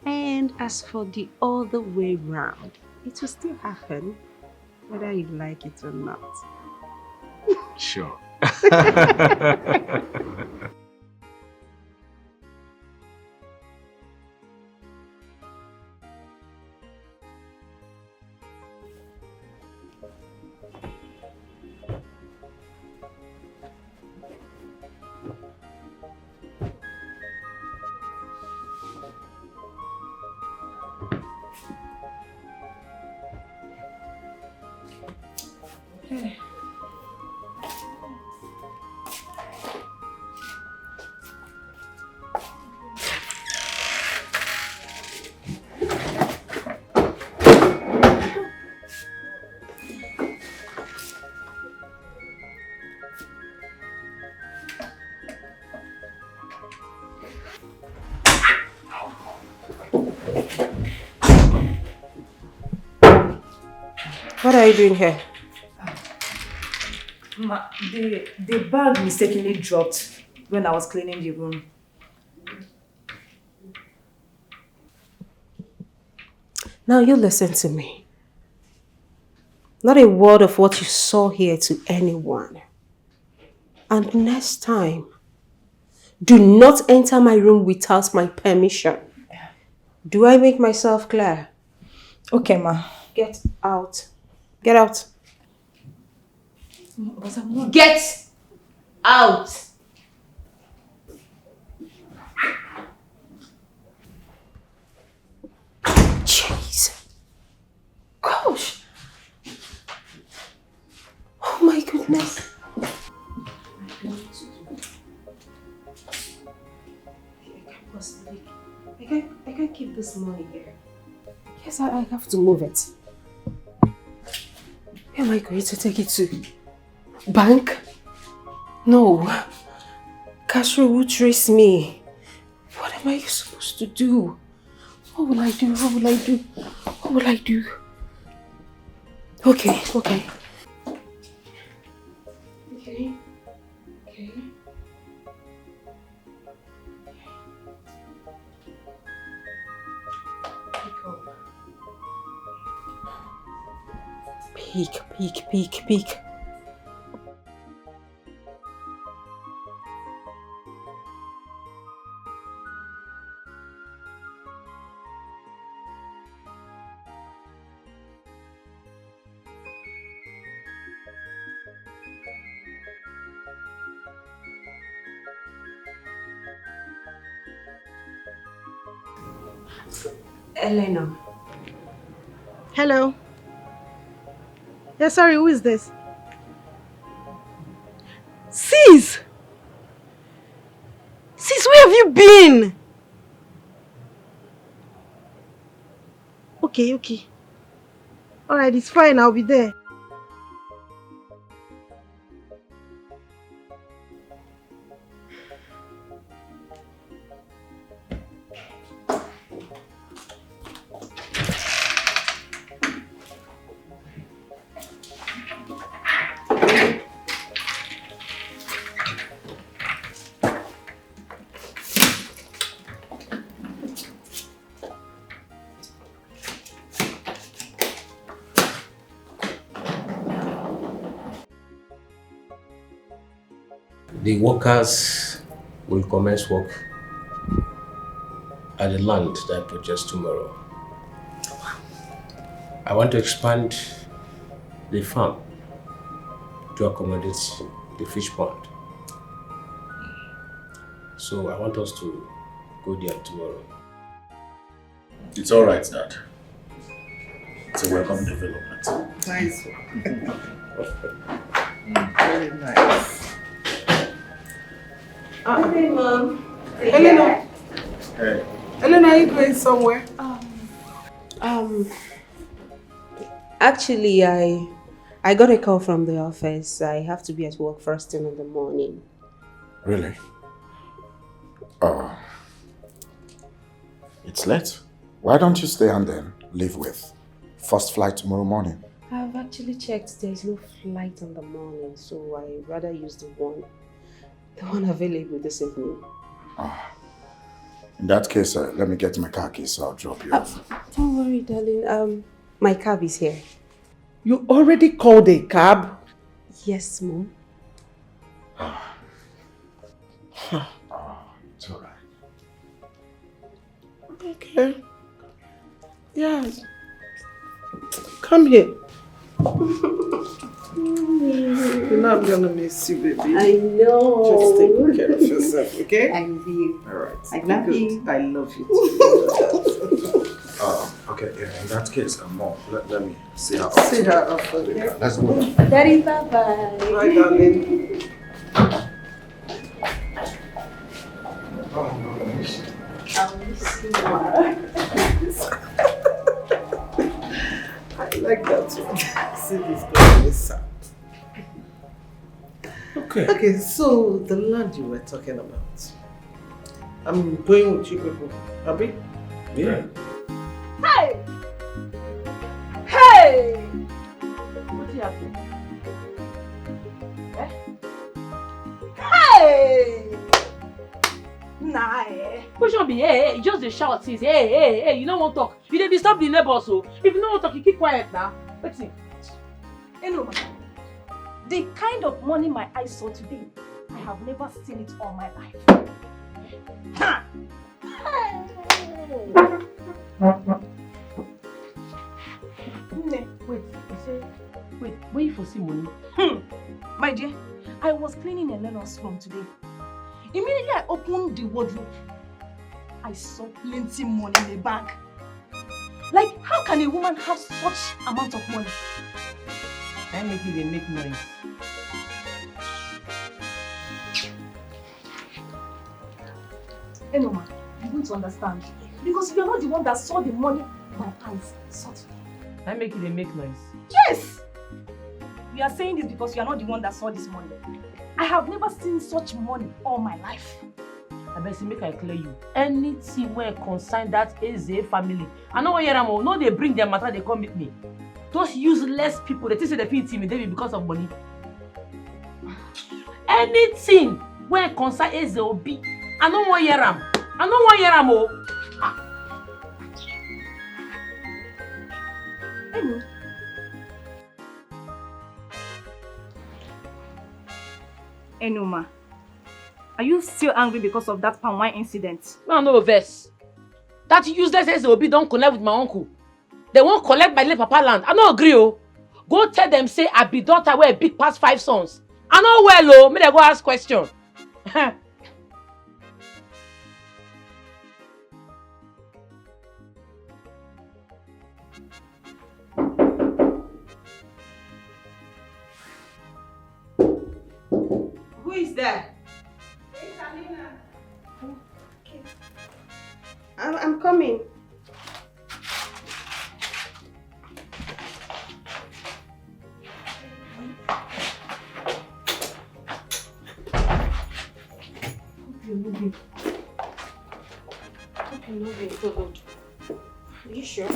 And as for the other way round, it will still happen, whether you like it or not. Sure. What are you doing here? Ma, the bag mistakenly dropped when I was cleaning the room. Now you listen to me. Not a word of what you saw here to anyone. And next time, do not enter my room without my permission. Do I make myself clear? Okay, ma. Get out. Get out. But I'm not. Get out. Jeez. Gosh. Oh my goodness. I can't keep this money here. Yes, I have to move it. Where am I going to take it to? Bank? No. Castro will trace me. What am I supposed to do? What will I do? What will I do? What will I do? Okay. Okay. Peek. Elena. Hello. Yeah, sorry, who is this? Sis! Sis, where have you been? Okay. Alright, it's fine, I'll be there. The workers will commence work at the land that I purchased tomorrow. I want to expand the farm to accommodate the fish pond. So I want us to go there tomorrow. It's all right, Dad. It's a welcome development. Nice. Very nice. Hey, Mom. Elena. Hey. Elena, are you going somewhere? Actually, I got a call from the office. I have to be at work first thing in the morning. Really? It's late. Why don't you stay and then leave with first flight tomorrow morning? I've actually checked. There's no flight in the morning, so I'd rather use the one available this evening. In that case, let me get my car keys, so I'll drop you off. Don't worry, darling. My cab is here. You already called a cab? Yes, Mom. It's all right. Okay. Yes. Come here. You know I'm gonna miss you, baby. I know. Just take good care of yourself, okay? I love you. All right. I love Good. you. I love you too. Okay, yeah, in that case, Mom, let me see her. See her off, okay? Let's go. Daddy, bye-bye. Bye, darling. I'll miss you more. I like that one. See this girl is sad. Okay. Okay, so the land you were talking about. I'm going with you people. Happy? Yeah. Hey! Hey! What you happen? Hey! Nah, Which one be hey, hey? Just the shout says hey, you don't want to talk. You dey disturb the neighbors, so if you don't want to talk, you keep quiet now. What's it? Anyway, the kind of money my eyes saw today, I have never seen it all my life. Ha! Wait, you say, wait, where you for see money? My dear, I was cleaning Eleanor's room today. Immediately I opened the wardrobe. I saw plenty money in the bag. Like, how can a woman have such amount of money? I make you they make noise. Enoma, you don't understand. Because you're not the one that saw the money my eyes saw today. I make you they make noise. Yes! You are saying this because you are not the one that saw this money. I have never seen such money all my life. I best make I clear you. Anything where concern that Eze family, I know where I'm. No, they bring their matter, they come meet me. Those useless people, they think they feel intimidated because of money. Anything where concern Eze Obi, I know where I'm. I know where I'm. Enoma, are you still angry because of that palm wine incident? No, verse. That useless Eze Obi don't connect with my uncle. They won't collect my late papa land. I no agree, oh. Go tell them say I be daughter where big past 5 sons. I know well, oh. May they go ask question. Who is there? I'm coming. Followed. Are you sure?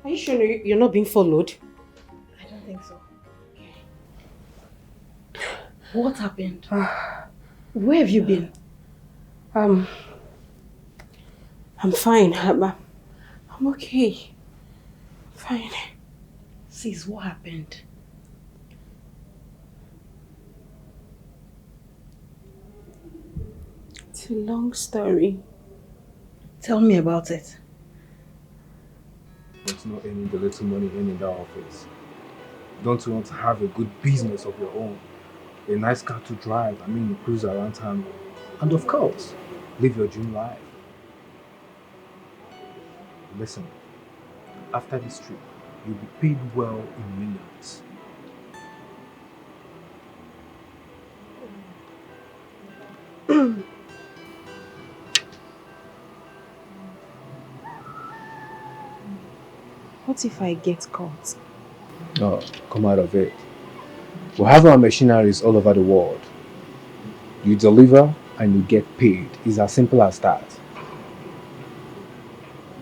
Are you sure you're not being followed? I don't think so. What happened? Where have you been? I'm fine. I'm okay. Fine. Sis, what happened? It's a long story. Tell me about it. There's not any the little money in that office. Don't you want to have a good business of your own? A nice car to drive, you cruise around town. And of course, live your dream life. Listen, after this trip, you'll be paid well in millions. What if I get caught? Oh, come out of it. We have our machineries all over the world. You deliver and you get paid. It's as simple as that.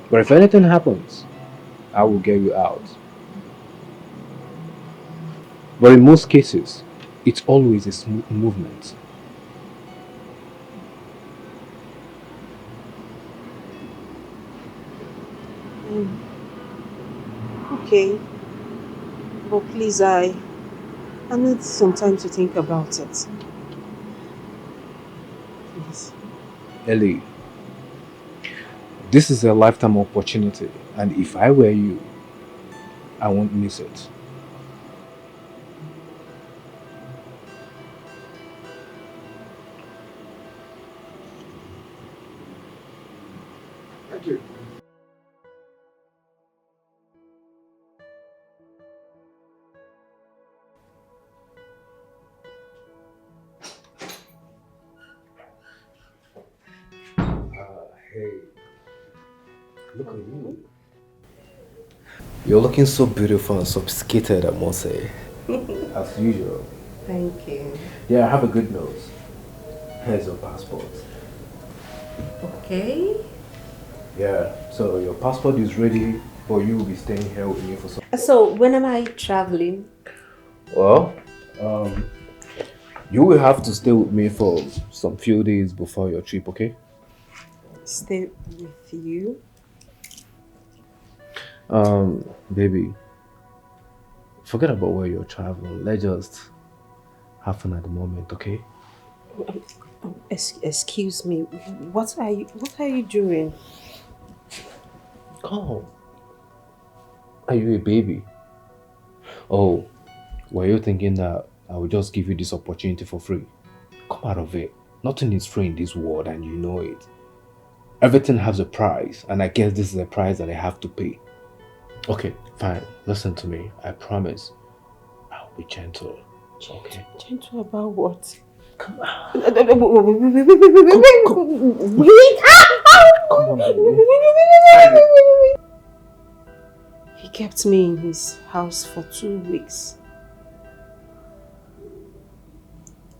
But if anything happens, I will get you out. But in most cases, it's always a smooth movement. Okay. But please, I need some time to think about it. Please. Ellie, this is a lifetime opportunity, and if I were you, I won't miss it. Thank you. Look at you. You're looking so beautiful and sophisticated, I must say. As usual. Thank you. Yeah, I have a good news. Here's your passport. Okay. Yeah, so your passport is ready, but you will be staying here with me for some. So, when am I traveling? Well, you will have to stay with me for some few days before your trip, okay? Stay with you? Baby, forget about where you're traveling. Let's just have fun at the moment, okay? Excuse me. What are you doing? Oh, are you a baby? Oh, were you thinking that I will just give you this opportunity for free? Come out of it. Nothing is free in this world and you know it. Everything has a price, and I guess this is a price that I have to pay. Okay, fine. Listen to me. I promise I'll be gentle. Okay? Gentle about what? Come on. Wait! Come on, baby. He kept me in his house for 2 weeks.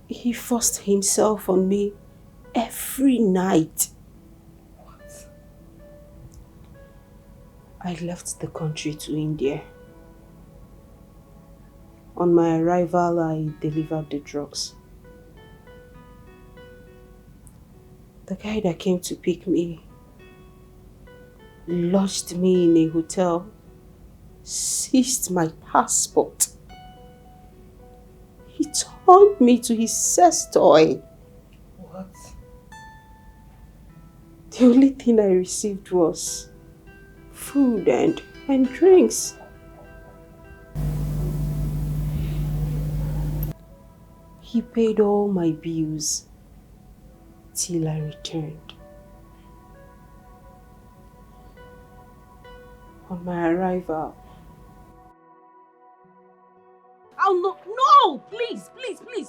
He forced himself on me every night. What? I left the country to India. On my arrival, I delivered the drugs. The guy that came to pick me lodged me in a hotel, seized my passport. He turned me to his sex toy. What? The only thing I received was food and drinks. He paid all my bills till I returned. On my arrival, Oh, no, please,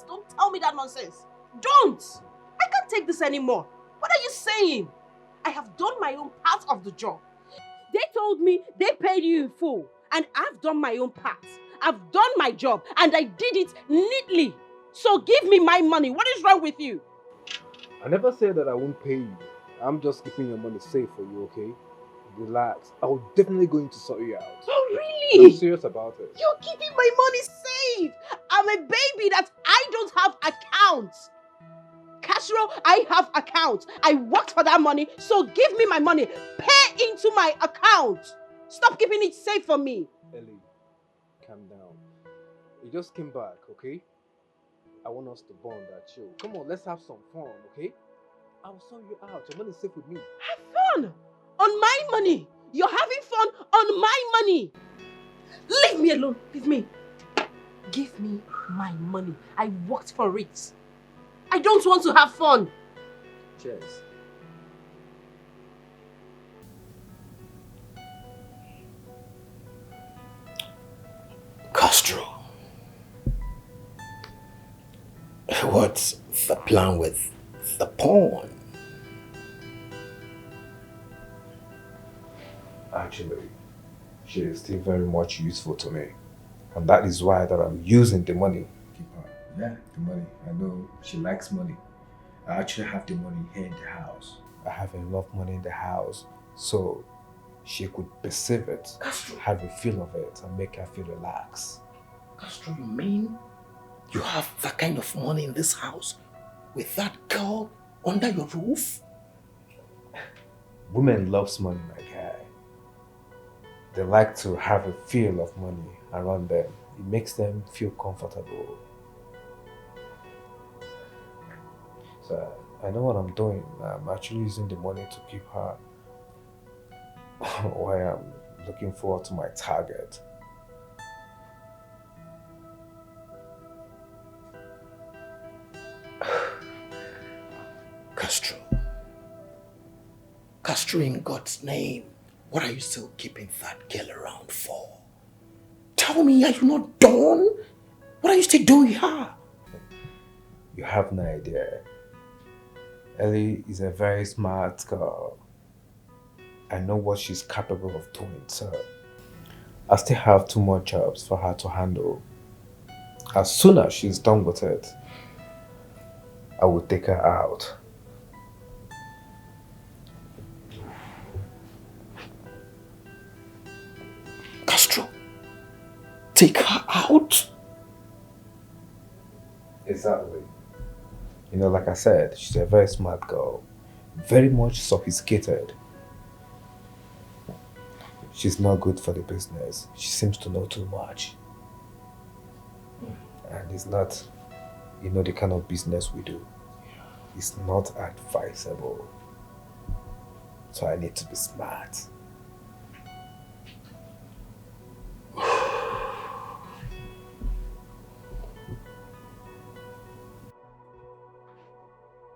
don't tell me that nonsense. Don't! I can't take this anymore. What are you saying? I have done my own part of the job. They told me they paid you in full, and I've done my own part. I've done my job, and I did it neatly. So give me my money. What is wrong with you? I never said that I won't pay you. I'm just keeping your money safe for you, okay? Relax. I will definitely going to sort you out. Oh, really? I'm serious about it. You're keeping my money safe. I'm a baby that I don't have accounts. Castro, I have accounts. I worked for that money, so give me my money. Pay into my account. Stop keeping it safe for me. Ellie, calm down. You just came back, okay? I want us to bond that chill. Come on, let's have some fun, okay? I'll sort you out. Your money's safe with me. Have fun on my money. You're having fun on my money. Leave me alone. Leave me. Give me my money. I worked for it. I don't want to have fun. Cheers. Castro, what's the plan with the pawn? Actually, she is still very much useful to me. And that is why that I'm using the money. Keep her. Yeah, the money. I know she likes money. I actually have the money here in the house. I have enough money in the house so she could perceive it, Castro, have a feel of it, and make her feel relaxed. Castro, you mean you have that kind of money in this house with that girl under your roof? Women loves money, my guy. They like to have a feel of money around them. It makes them feel comfortable. So I know what I'm doing. I'm actually using the money to keep her while I'm looking forward to my target. Castro, in God's name, what are you still keeping that girl around for? Tell me, are you not done? What are you still doing here? You have no idea. Ellie is a very smart girl. I know what she's capable of doing, so I still have 2 more jobs for her to handle. As soon as she's done with it, I will take her out. Castro, take her out? Exactly. You know, like I said, she's a very smart girl. Very much sophisticated. She's not good for the business. She seems to know too much. And it's not, you know, the kind of business we do. It's not advisable. So I need to be smart.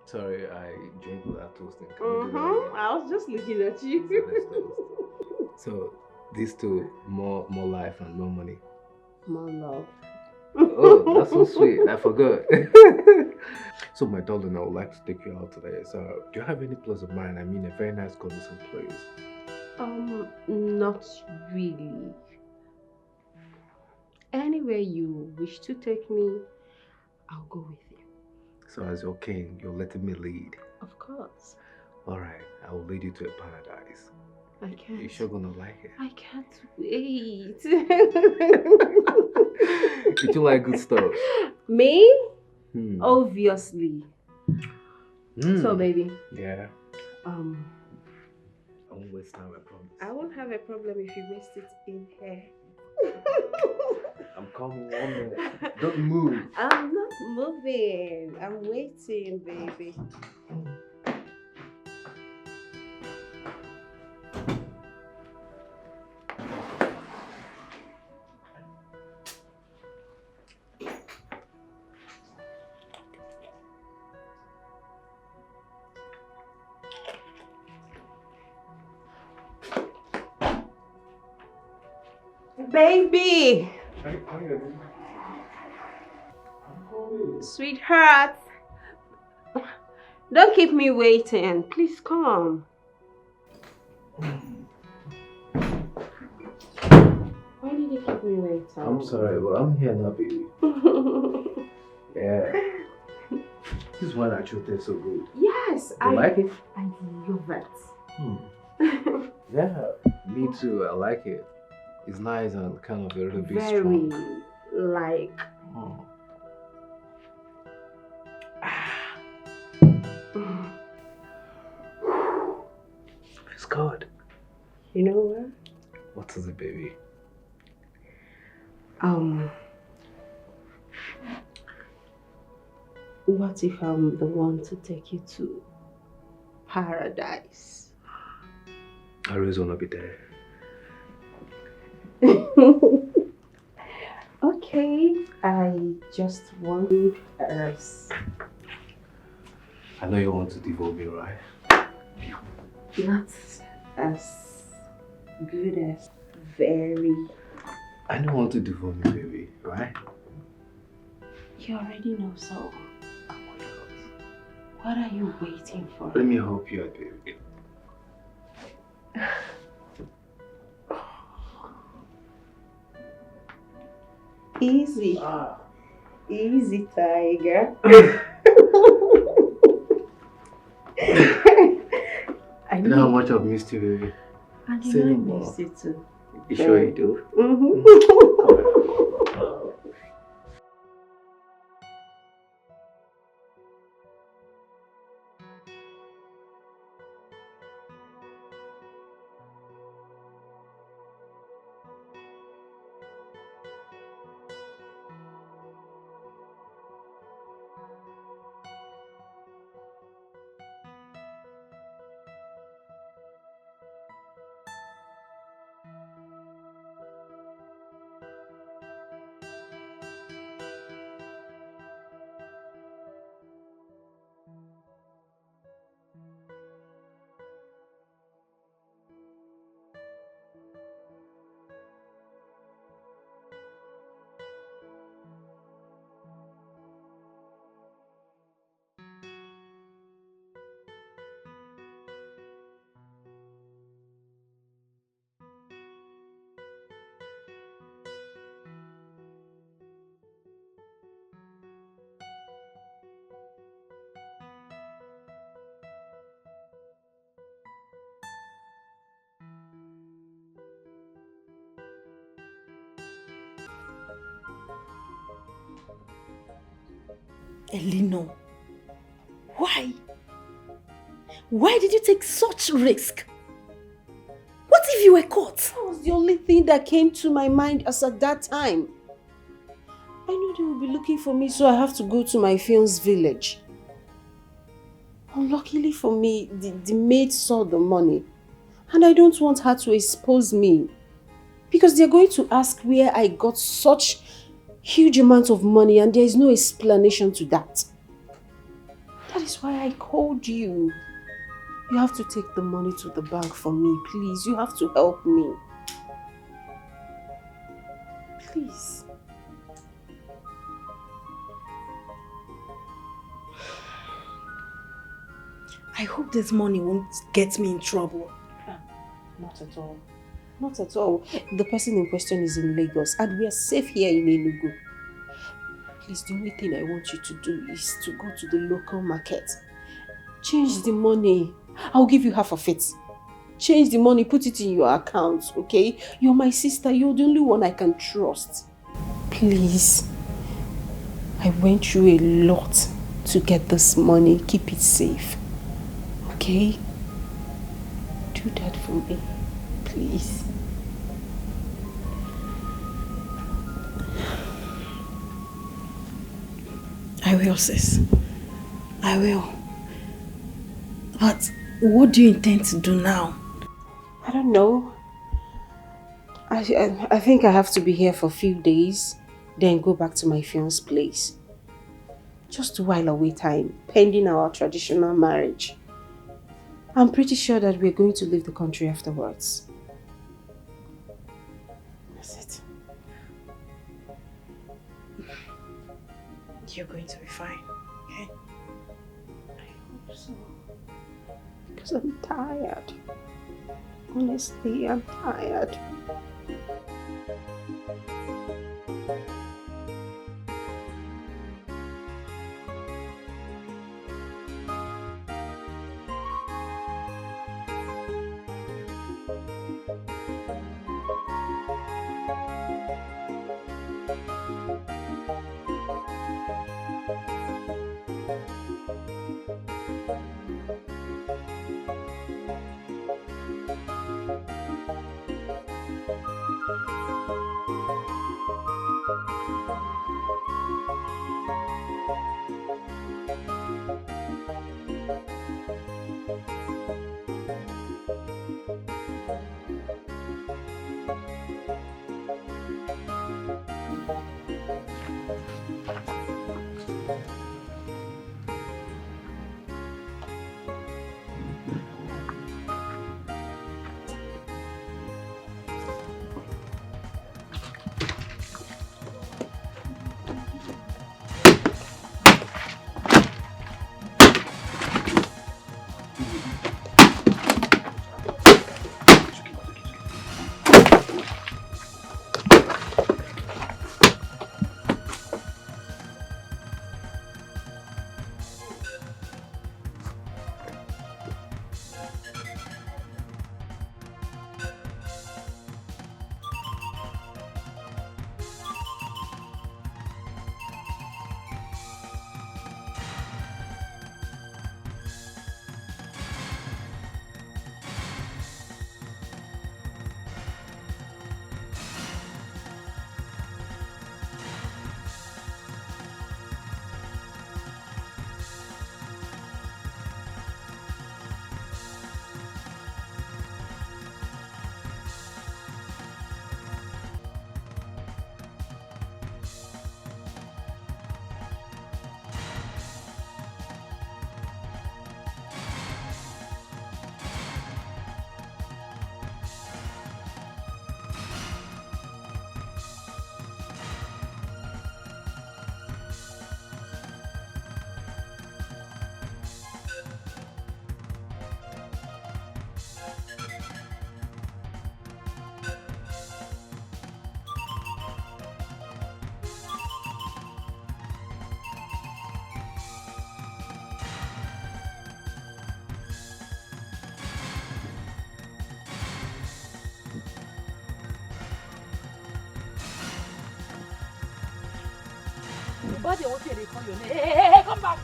Sorry, I drank without toasting. Can we do that again? I was just looking at you. So let's toast. So these two, more life and more money. More love. Oh, that's so sweet. I forgot. So my darling, I would like to take you out today. So do you have any place of mine? I mean, a very nice conducive place. Not really. Anywhere you wish to take me, I'll go with you. So as your king, you're letting me lead. Of course. Alright, I will lead you to a paradise. I can't. You're sure gonna like it? I can't wait. Did you like good stuff? Me? Hmm. Obviously. Hmm. So baby. Yeah. I won't waste time, I promise. I won't have a problem if you waste it in here. I'm coming 1 minute. Don't move. I'm not moving. I'm waiting, baby. Baby! Sweetheart! Don't keep me waiting. Please come. Why did you keep me waiting? I'm sorry, but I'm here now, baby. Yeah. This wine actually tastes so good. Yes, You like it? I love it. Yeah, me too. I like it. It's nice and kind of a little bit Very, strong. like... Oh. It's good. You know what? What is it, baby? What if I'm the one to take you to paradise? I always want to be there. Okay, I just want us. I know you want to devote me, right? Not as good as very. I don't want to devote me, baby, right? You already know, so what are you waiting for? Let me help you out, baby. Easy. Easy, tiger. You know how much I've missed you, baby. And Say you know I no more. miss you too. You sure you do? Elinor, why? Why did you take such risk? What if you were caught? That was the only thing that came to my mind as at that time. I know they will be looking for me, so I have to go to my fiance's village. Unluckily for me, the maid saw the money, and I don't want her to expose me, because they're going to ask where I got such huge amount of money, and there is no explanation to that. That is why I called you. You have to take the money to the bank for me, please. You have to help me. Please. I hope this money won't get me in trouble. Not at all. Not at all. The person in question is in Lagos and we are safe here in Enugu. Please, the only thing I want you to do is to go to the local market. Change the money. I'll give you half of it. Change the money, put it in your account, okay? You're my sister. You're the only one I can trust. Please. I went through a lot to get this money. Keep it safe. Okay? Do that for me. Please. I will, sis. I will. But what do you intend to do now? I don't know. I think I have to be here for a few days, then go back to my fiance's place. Just to while away time, pending our traditional marriage. I'm pretty sure that we're going to leave the country afterwards. That's it. You're going to be fine, okay? I hope so. Because I'm tired. Honestly, I'm tired. body won't say they call your name. Hey, come back.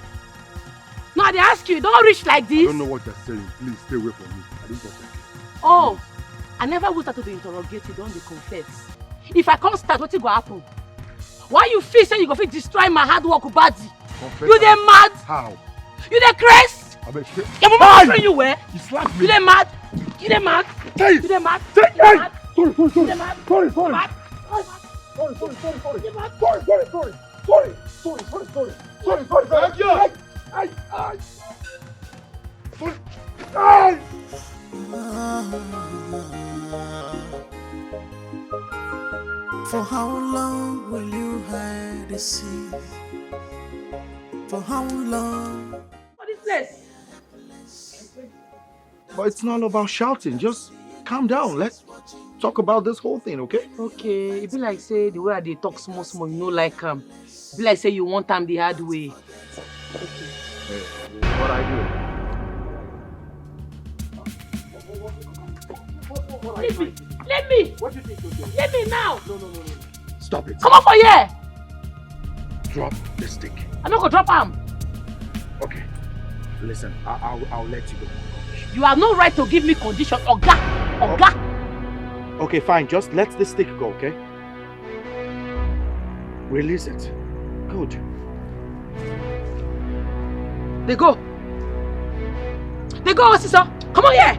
No, they ask you, don't reach like this. I don't know what you're saying. Please stay away from me. I didn't talk like this. Oh, I never will start to interrogate you, don't they confess. If I can't start, what will happen? Why you feel say you go fit destroy my hard work body? You dey mad? How? You dey crazy? Your mama train you where? You slapped me. You dey mad? You dey mad? Hey! You dey mad? Hey! You dey mad? Sorry. You dey mad? Sorry. Mad? Sorry. You dey mad? Sorry. For how long will you hide the sea? For how long? What is this? But it's not about shouting. Just calm down. Let's talk about this whole thing, okay? Okay, it be like say the way I dey talk small, you know like be like say you want time the hard way. Hey, what I do? Leave me! Leave me! What do you think you're doing? Leave me now! No. Stop it. Come on for here! Drop the stick. I'm not gonna drop him. Okay. Listen, I'll let you go. You have no right to give me condition, Oga! Oga! Okay, fine. Just let the stick go, okay? Release it. Good. They go! They go, sister! Come on here!